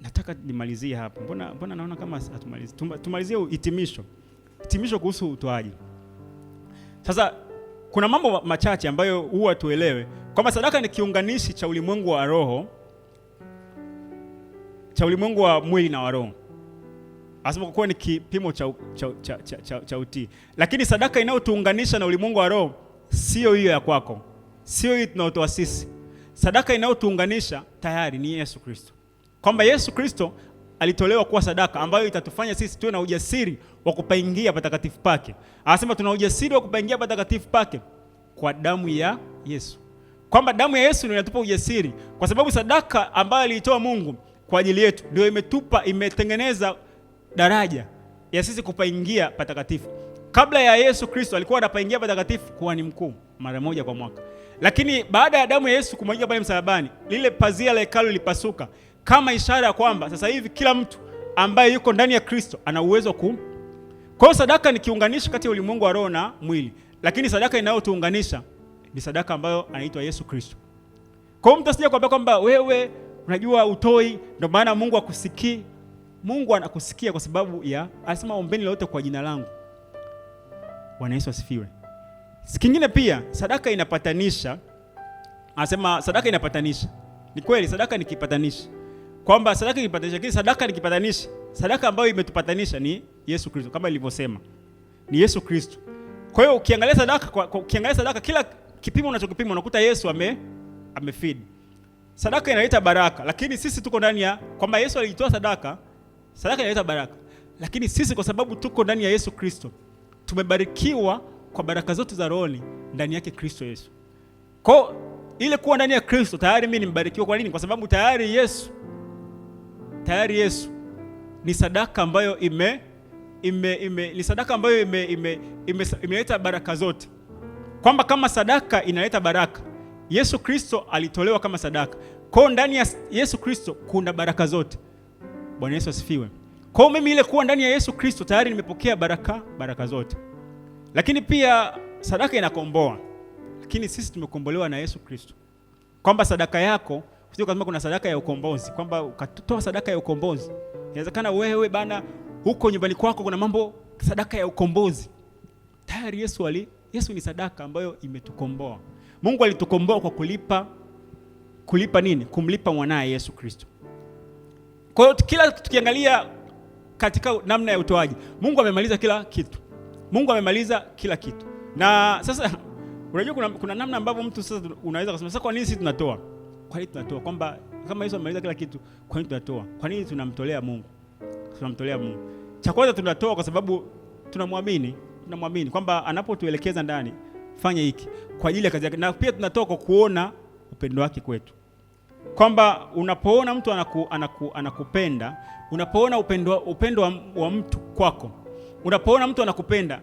Nataka nimalizie hapa. Mbona naona kama hatumalizi. Tumalizie hitimisho kuhusu utoaji. Sasa kuna mambo machache ambayo huwa tuelewe kwamba sadaka ni kiunganishi cha ulimwengu wa roho, cha ulimwengu wa mwili na wa roho. Asema kwa kuwa ni kipimo cha utii. Lakini sadaka inayotuunganisha na ulimwengu wa roho sio hiyo ya kwako, sio hii tunaotoa sisi. Sadaka inayotuunganisha tayari ni Yesu Kristo. Kwamba Yesu Kristo alitolewa kuwa sadaka ambayo itatufanya sisi tuwe na ujasiri wa kupaingia patakatifu pake. Anasema tuna ujasiri wa kupaingia patakatifu pake kwa damu ya Yesu. Kwamba damu ya Yesu ndio inatupa ujasiri, kwa sababu sadaka ambayo aliitoa Mungu kwa ajili yetu ndio imetengeneza daraja ya sisi kupaingia patakatifu. Kabla ya Yesu Kristo alikuwa anapaingia patakatifu kuhani mkuu mara moja kwa mwaka. Lakini baada ya damu ya Yesu kumwagika pale msalabani, lile pazia la hekalu lilipasuka kama ishara ya kwamba sasa hivi kila mtu ambaye yuko ndani ya Kristo ana uwezo Kwa hiyo sadaka ni kiunganishi kati ya ulimwengu wa roho na mwili, lakini sadaka inayotuunganisha ni sadaka ambayo anaitwa Yesu Kristo. Kwa hiyo mtu asije kuambia kwamba wewe unajua utoi ndio maana Mungu akusikii. Mungu anakusikia kwa sababu anasema ombeni lolote kwa jina langu. Bwana Yesu asifiwe. Kingine pia sadaka inapatanisha. Anasema sadaka inapatanisha. Ni kweli sadaka ni kipatanishi. Kwamba sadaka ni kipatanisha, lakini sadaka ni kipatanishi. Sadaka ambayo imetupatanisha ni Yesu Kristo kama ilivyosema. Ni Yesu Kristo. Kwa hiyo ukiangalia sadaka kila kipimo unachokipima unakuta Yesu amefeed. Sadaka inaleta baraka, lakini sisi tuko ndani ya kwamba Yesu alitoa sadaka inaleta baraka. Lakini sisi kwa sababu tuko ndani ya Yesu Kristo, tumebarikiwa kwa baraka zote za roho ndani yake Kristo Yesu. Kwa ile kuwa ndani ya Kristo tayari mimi nimebarikiwa. Kwa nini? Kwa sababu tayari Yesu ni sadaka ambayo ni sadaka ambayo imeleta baraka zote. Kwamba kama sadaka inaleta baraka, Yesu Kristo alitolewa kama sadaka. Kwa ndani ya Yesu Kristo kuna baraka zote. Bwana Yesu asifiwe. Kwa mimi ile kuwa ndani ya Yesu Kristo tayari nimepokea baraka zote. Lakini pia sadaka inakomboa. Lakini sisi tumekombolewa na Yesu Kristo. Kwamba sadaka yako, sio kama kuna sadaka ya ukombozi, kwamba ukatoa sadaka ya ukombozi. Inawezekana wewe bana huko nyumbani kwako kuna mambo sadaka ya ukombozi. Tayari Yesu ni sadaka ambayo imetukomboa. Mungu alitukomboa kwa kulipa nini? Kumlipa mwanae Yesu Kristo. Kwa hiyo kila tukiangalia katika namna ya utoaji, Mungu amemaliza kila kitu. Na sasa unajua kuna namna ambavyo mtu sasa unaweza kusema sasa kwa nini sisi tunatoa? Kwa nini tunatoa? Kwamba kama Yesu amemaliza kila kitu, kwa nini tunatoa? Kwa nini tunamtolea Mungu? Cha kwanza tunatoa kwa sababu tunamwamini kwamba anapotuelekeza ndani, fanya hiki kwa ajili ya kazi yake. Na pia tunatoa kwa kuona upendo wake kwetu. Kwamba unapoona mtu anakupenda, unapoona upendo wa mtu kwako, unapoona mtu anakupenda,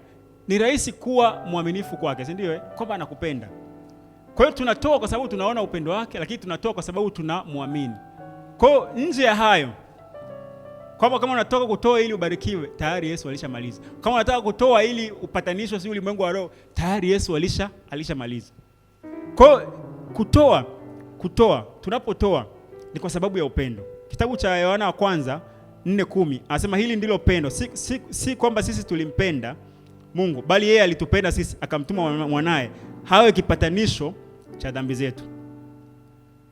ni rahisi kuwa mwaminifu kwake, si ndio? Kwamba anakupenda. Kwa hiyo tunatoa kwa sababu tunaona upendo wake, lakini tunatoa kwa sababu tunamwamini. Kwa hiyo nje ya hayo, kwamba kama unatoka kutoa ili ubarikiwe, tayari Yesu alishamaliza. Kama unataka kutoa ili upatanishwe si ulimwengu wa roho, tayari Yesu alishamaliza. Kwa hiyo tunapotoa ni kwa sababu ya upendo. Kitabu cha Yohana wa kwanza 4:10 anasema hili ndilo pendo, si kwamba sisi tulimpenda Mungu, bali yeye alitupenda sisi akamtuma mwanae hawe kipatanisho cha dhambi zetu.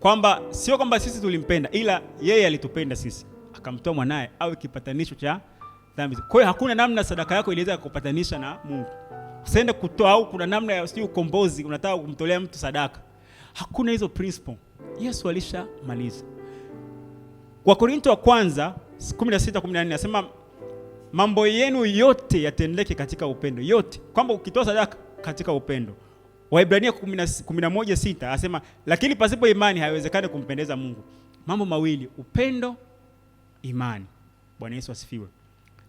Kwamba sio kwamba sisi tulimpenda, ila yeye alitupenda sisi akamtoa mwanae awe kipatanisho cha dhambi zetu. Kwa hiyo hakuna namna sadaka yako iliweza kupatanisha na Mungu. Usiende kutoa au kuna namna ya ukombozi unataka kumtolea mtu sadaka. Hakuna hizo principle. Yesu alishamaliza. Wakorintho wa kwanza 16:14 nasema mambo yenu yote yatendeke katika upendo. Yote. Kwamba ukitoa sadaka katika upendo. Waebrania 11:6 anasema lakini pasipo imani haiwezekani kumpendeza Mungu. Mambo mawili, upendo, imani. Bwana Yesu asifiwe.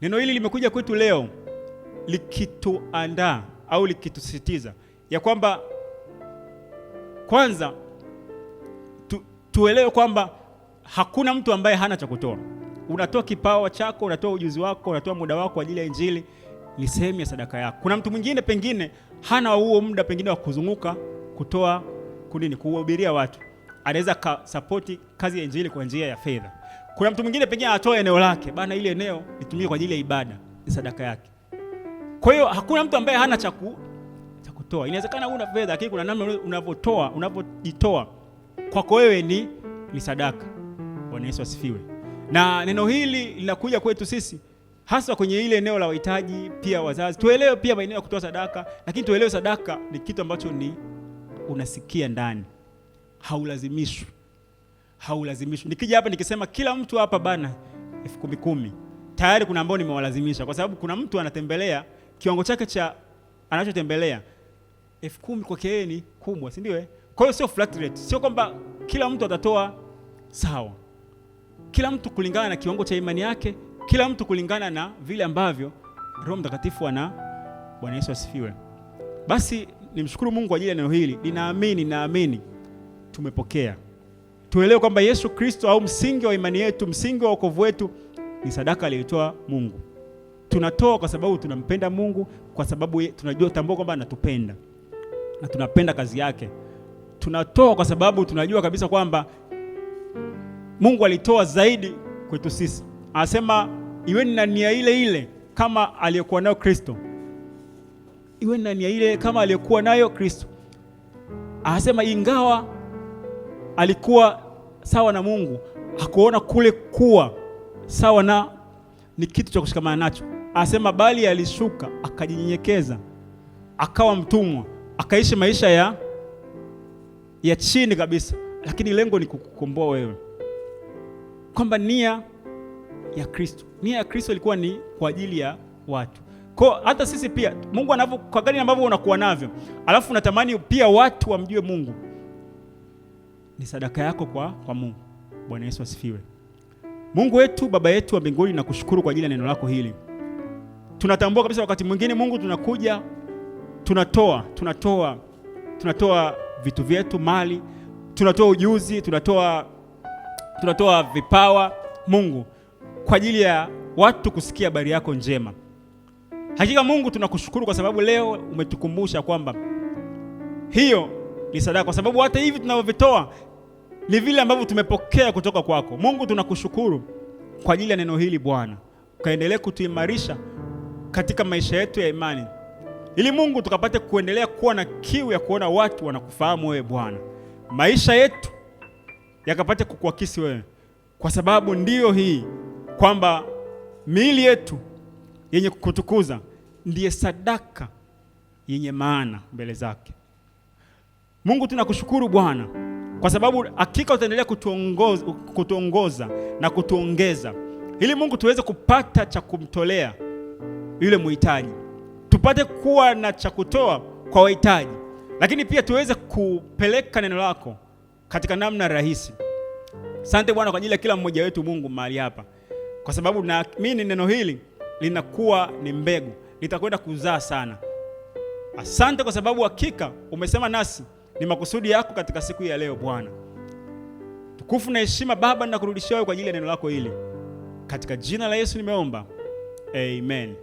Neno hili limekuja kwetu leo likituandaa au likitusisitiza ya kwamba kwanza tuelewe kwamba hakuna mtu ambaye hana cha kutoa. Unatoa kipawa chako, unatoa ujuzi wako, unatoa muda wako kwa ajili ya Injili, ni sehemu ya sadaka yako. Kuna mtu mwingine pengine hana huo muda pengine wa kuzunguka kutoa kuhubiria watu. Anaweza support kazi ya Injili kwa njia ya fedha. Kuna mtu mwingine pengine atoa eneo lake, bana ile eneo litumie kwa ajili ya ibada, ni sadaka yake. Kwa hiyo hakuna mtu ambaye hana cha kutoa. Inawezekana huna fedha, lakini kuna namna unavojitoa kwako wewe ni sadaka. Bwana Yesu asifiwe. Na neno hili linakuja kwetu sisi hasa kwenye ile eneo la wahitaji, pia wazazi. Tuelewe pia maeneo ya kutoa sadaka, lakini tuelewe sadaka ni kitu ambacho ni unasikia ndani. Haulazimishwi. Nikija hapa nikisema kila mtu hapa bana 10,000, tayari kuna ambao nimewalazimisha, kwa sababu kuna mtu anatembelea kiwango chake cha anachotembelea 10,000 kwa yeye ni kubwa, si ndio? Kwa hiyo sio flat rate, sio kwamba kila mtu atatoa sawa. Kila mtu kulingana na kiwango cha imani yake, kila mtu kulingana na vile ambavyo Roho Mtakatifu Bwana Yesu asifiwe. Basi nimshukuru Mungu kwa ajili ya neno hili. Ninaamini tumepokea. Tuelewe kwamba Yesu Kristo au msingi wa imani yetu, msingi wa wokovu wetu ni sadaka aliyotoa Mungu. Tunatoa kwa sababu tunampenda Mungu, kwa sababu tambua kwamba anatupenda na tunapenda kazi yake. Tunatoa kwa sababu tunajua kabisa kwamba Mungu alitoa zaidi kwetu sisi. Anasema iweni na nia ile kama aliyokuwa nayo Kristo. Iweni na nia ile kama aliyokuwa nayo Kristo. Anasema ingawa alikuwa sawa na Mungu, hakuona kule kuwa sawa na ni kitu cha kushikamana nacho. Anasema bali alishuka, akajinyenyekeza, akawa mtumwa, akaishi maisha ya chini kabisa, lakini lengo ni kukukomboa wewe. Kwamba nia ya Kristo ilikuwa ni kwa ajili ya watu. Kwa hata sisi pia Mungu kwa gani ambavyo unakuwa navyo, alafu unatamani pia watu wamjue Mungu, ni sadaka yako kwa Mungu. Bwana Yesu asifiwe. Mungu wetu, Baba yetu wa mbinguni, nakushukuru kwa ajili ya neno lako hili. Tunatambua kabisa wakati mwingine Mungu tunakuja tunatoa vitu vyetu, mali, tunatoa ujuzi, tunatoa vipawa Mungu kwa ajili ya watu kusikia habari yako njema. Hakika Mungu tunakushukuru kwa sababu leo umetukumbusha kwamba hiyo ni sadaka, kwa sababu hata hivi tunavyovitoa ni vile ambavyo tumepokea kutoka kwako. Mungu tunakushukuru kwa ajili ya neno hili Bwana. Ukaendelee kutuimarisha katika maisha yetu ya imani, ili Mungu tukapate kuendelea kuwa na kiu ya kuona watu wanakufahamu wewe Bwana. Maisha yetu yakapate kukuakisi wewe, kwa sababu ndiyo hii kwamba miili yetu yenye kukutukuza ndiye sadaka yenye maana mbele zake. Mungu tunakushukuru Bwana, kwa sababu hakika utaendelea kutuongoza na kutuongeza, ili Mungu tuweze kupata cha kumtolea yule muhitaji, tupate kuwa na cha kutoa kwa wahitaji, lakini pia tuweze kupeleka neno lako katika namna rahisi. Asante Bwana kwa ajili ya kila mmoja wetu Mungu mahali hapa, kwa sababu naamini neno hili linakuwa ni mbegu, litakwenda kuzaa sana. Asante kwa sababu hakika umesema nasi, ni makusudi yako katika siku ya leo Bwana. Tukufu na heshima Baba ninakurudishia wewe kwa ajili ya neno lako hili. Katika jina la Yesu nimeomba. Amen.